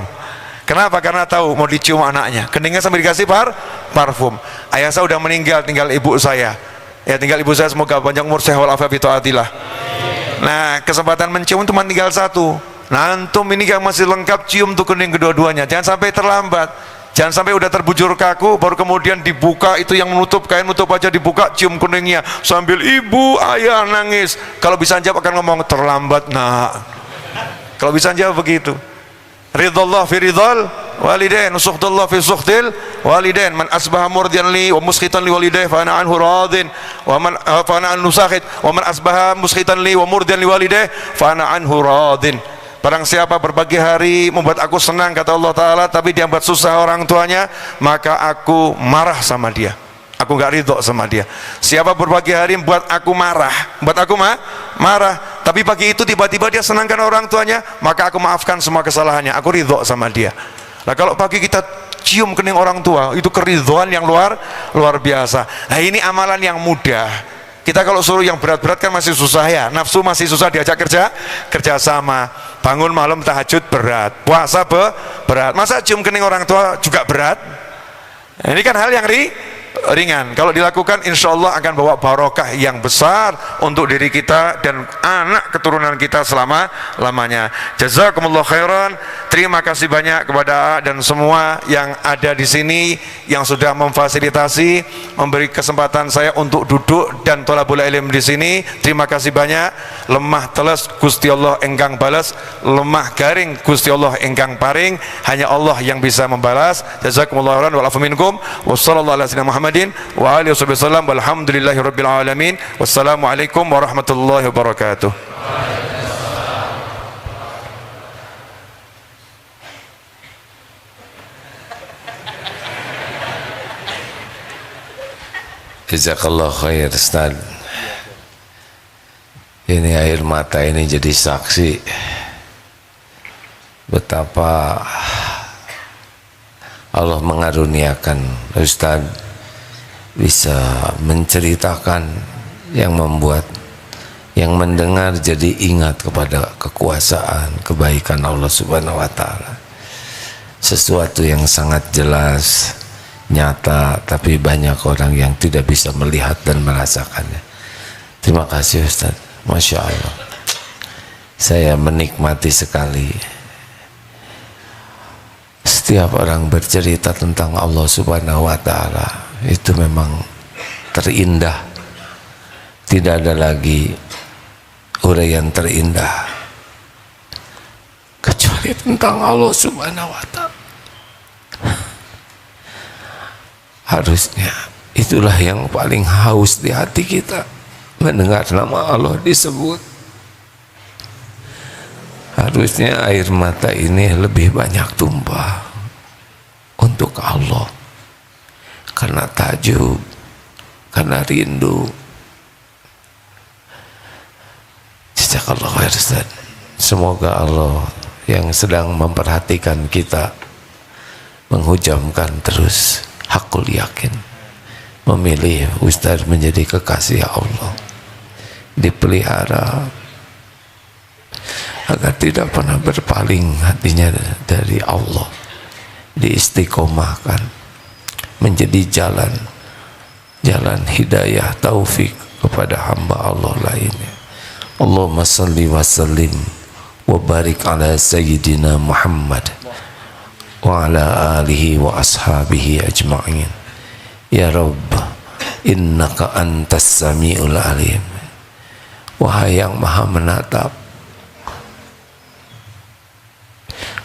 Kenapa? Karena tahu mau dicium anaknya, keningnya sampai dikasih parfum. Ayah saya udah meninggal, tinggal ibu saya. Ya, tinggal ibu saya, semoga panjang umur, sehat walafiat bitaatillah. Nah, kesempatan mencium cuma tinggal satu. Nah, antum ini kan masih lengkap, cium tuh kening kedua-duanya. Jangan sampai terlambat. Jangan sampai udah terbujur kaku baru kemudian dibuka, itu yang menutup, kain nutup aja dibuka, cium keningnya sambil ibu ayah nangis. Kalau bisa jawab akan ngomong terlambat nak. Kalau bisa jawab begitu. Ridallah fi ridal walidain, sukhtallah fi sukhtil walidain. Man asbaha murdian li wa muskhitan li walidayhi fa ana anhu radin wa man fa ana anhu sakhit wa man asbaha muskhitan li wa murdian li walidayhi fa ana anhu radin. Barang siapa berbagi hari membuat aku senang, kata Allah Ta'ala, tapi dia buat susah orang tuanya, maka aku marah sama dia, aku gak ridho sama dia. Siapa berbagi hari membuat aku marah, marah, tapi pagi itu tiba-tiba dia senangkan orang tuanya, maka aku maafkan semua kesalahannya, aku ridho sama dia. Nah, kalau pagi kita cium kening orang tua, itu keridhoan yang luar biasa. Nah, ini amalan yang mudah. Kita kalau suruh yang berat-berat kan masih susah ya, nafsu masih susah diajak kerja sama. Bangun malam tahajud berat, puasa berat, masa cium kening orang tua juga berat? Ini kan hal yang ringan. Kalau dilakukan insya Allah akan bawa barokah yang besar untuk diri kita dan anak keturunan kita selama-lamanya. Jazakumullah khairan. Terima kasih banyak kepada dan semua yang ada di sini yang sudah memfasilitasi, memberi kesempatan saya untuk duduk dan thalabul ilm di sini. Terima kasih banyak. Lemah teles Gusti Allah engkang balas, lemah garing Gusti Allah engkang paring. Hanya Allah yang bisa membalas. Jazakumullah khairan wal afu minkum. Wassallallahu ala sayyidina Muhammadin wa alihi wasallam. Walhamdulillahi rabbil alamin. Wassalamualaikum warahmatullahi wabarakatuh. Jazakallah khair Ustaz. Ini air mata ini jadi saksi betapa Allah mengaruniakan Ustaz bisa menceritakan yang membuat yang mendengar jadi ingat kepada kekuasaan, kebaikan Allah Subhanahu wa ta'ala. Sesuatu yang sangat jelas, nyata, tapi banyak orang yang tidak bisa melihat dan merasakannya. Terima kasih Ustaz, Masya Allah. Saya menikmati sekali setiap orang bercerita tentang Allah Subhanahu wa ta'ala. Itu memang terindah. Tidak ada lagi uraian terindah kecuali tentang Allah Subhanahu wa ta'ala. Harusnya itulah yang paling haus di hati kita, mendengar nama Allah disebut. Harusnya air mata ini lebih banyak tumpah untuk Allah, karena takjub, karena rindu. Jazakallah khair Ustaz. Semoga Allah yang sedang memperhatikan kita menghujamkan terus hakul yakin, memilih Ustaz menjadi kekasih Allah, dipelihara agar tidak pernah berpaling hatinya dari Allah, diistiqomahkan menjadi jalan hidayah taufik kepada hamba Allah lainnya. Allahumma salli wa sallim wa barik ala sayyidina Muhammad wa ala alihi wa ashabihi ajma'in. Ya Rabb, innaka antas sami'ul alim. Wahai yang maha menatap,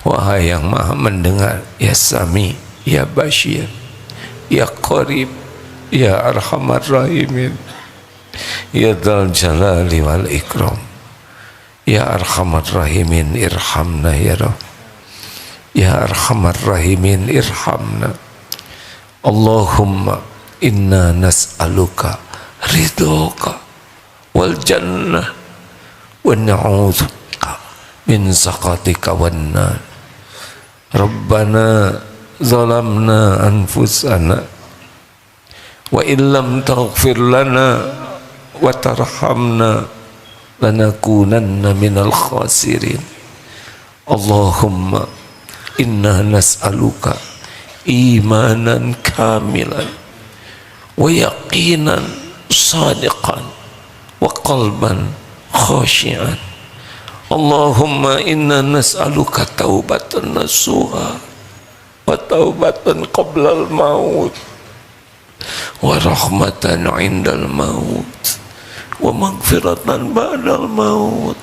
wahai yang maha mendengar, ya Sami, ya Bashir, ya Qarib, ya Arhamar Rahimin, ya Dzal Jalali wal Ikram, ya Arhamar Rahimin irhamna ya Rabb, ya Arhamar Rahimin irhamna. Allahumma inna nas'aluka ridhoka wal jannah wa na'udzubika min sakhatika wan nar. Rabbana zalamna anfusana wa illam taghfir lana wa tarhamna lanakunanna minal khasirin. Allahumma inna nas'aluka imanan kamilan wa yaqinan sadiqan wa qalban khashian. Allahumma inna nas'aluka taubatan nasuha wa taubatan qabla al-maut wa rahmatan 'indal maut wa maghfiratan ba'dal maut.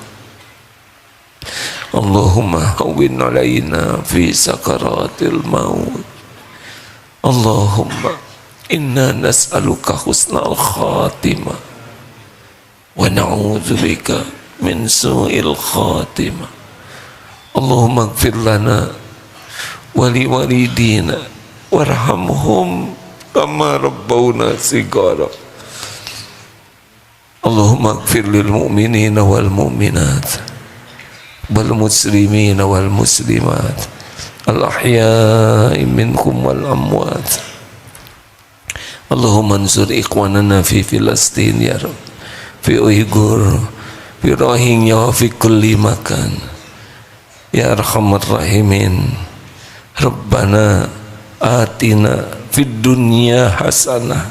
Allahumma hawwin 'alaina fi sakaratil maut. Allahumma inna nas'aluka husnal khatimah wa na'udzubika min su'il khatimah. Allahumma ighfir lana wa liwalidina warhamhum kama rabbawna shighara. Allahumma ighfir lil mu'minina wal mu'minat wal muslimina wal muslimat al ahya'i minkum wal amwat. Allahumma ansur ikhwanana fi Filastin ya Rabb, fi Uyghur, fi Rohingya, fi kulli makan ya Arhamar Rahimin. Rabbana atina fid dunya hasanah,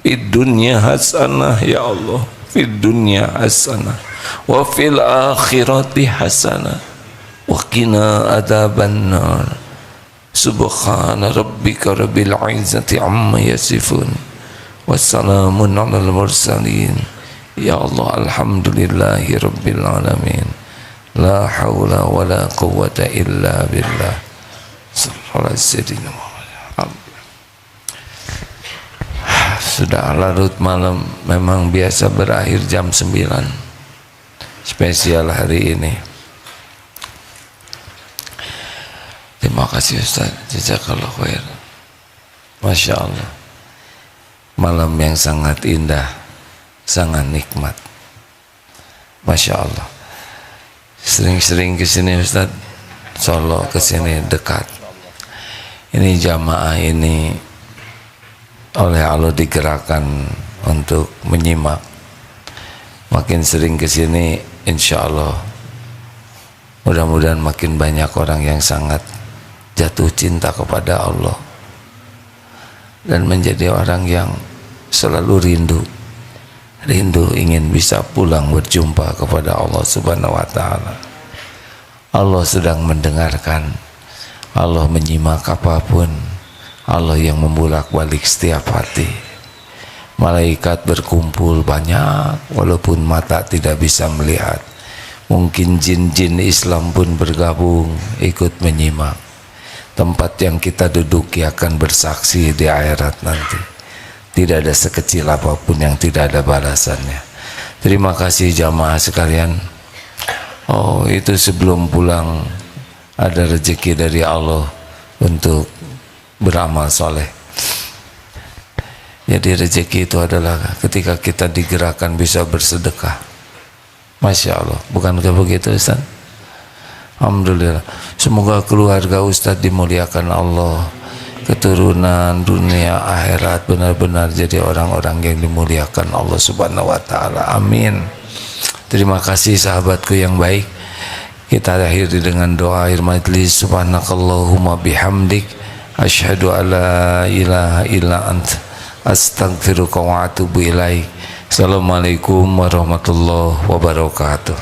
fid dunya hasanah ya Allah, fid dunya hasanah wa fil akhirati hasanah wa qina adzaban nar. Subhana rabbika rabbil izzati amma yasifun wassalamun alal mursalin. Ya Allah, alhamdulillahi rabbil alamin. La hawla wa la quwwata illa billah. Sallallahu alaihi wasallam. Sudah larut malam, memang biasa berakhir jam 9. Spesial hari ini. Terima kasih Ustaz, jazakallahu khair. Masya Allah, malam yang sangat indah, sangat nikmat. Masya Allah. Sering-sering kesini Ustaz, Solo kesini dekat. Ini jamaah ini oleh Allah digerakkan untuk menyimak. Makin sering kesini, insya Allah, mudah-mudahan makin banyak orang yang sangat jatuh cinta kepada Allah dan menjadi orang yang selalu rindu ingin bisa pulang berjumpa kepada Allah Subhanahu wa ta'ala. Allah sedang mendengarkan, Allah menyimak apapun, Allah yang membolak-balik setiap hati. Malaikat berkumpul banyak walaupun mata tidak bisa melihat. Mungkin jin-jin Islam pun bergabung ikut menyimak. Tempat yang kita duduki akan bersaksi di akhirat nanti. Tidak ada sekecil apapun yang tidak ada balasannya. Terima kasih jamaah sekalian. Oh, itu sebelum pulang ada rezeki dari Allah untuk beramal soleh. Jadi rezeki itu adalah ketika kita digerakkan bisa bersedekah. Masya Allah, bukankah begitu Ustaz? Alhamdulillah. Semoga keluarga Ustaz dimuliakan Allah, keturunan dunia akhirat benar-benar jadi orang-orang yang dimuliakan Allah Subhanahu wa ta'ala. Amin. Terima kasih sahabatku yang baik. Kita akhiri dengan doa akhir majlis. Subhanakallahumma bihamdik asyhadu alla ilaha illa anta astaghfiruka wa atubu ilaik. Assalamualaikum warahmatullahi wabarakatuh.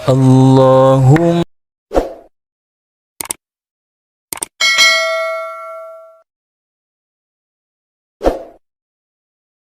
Allahumma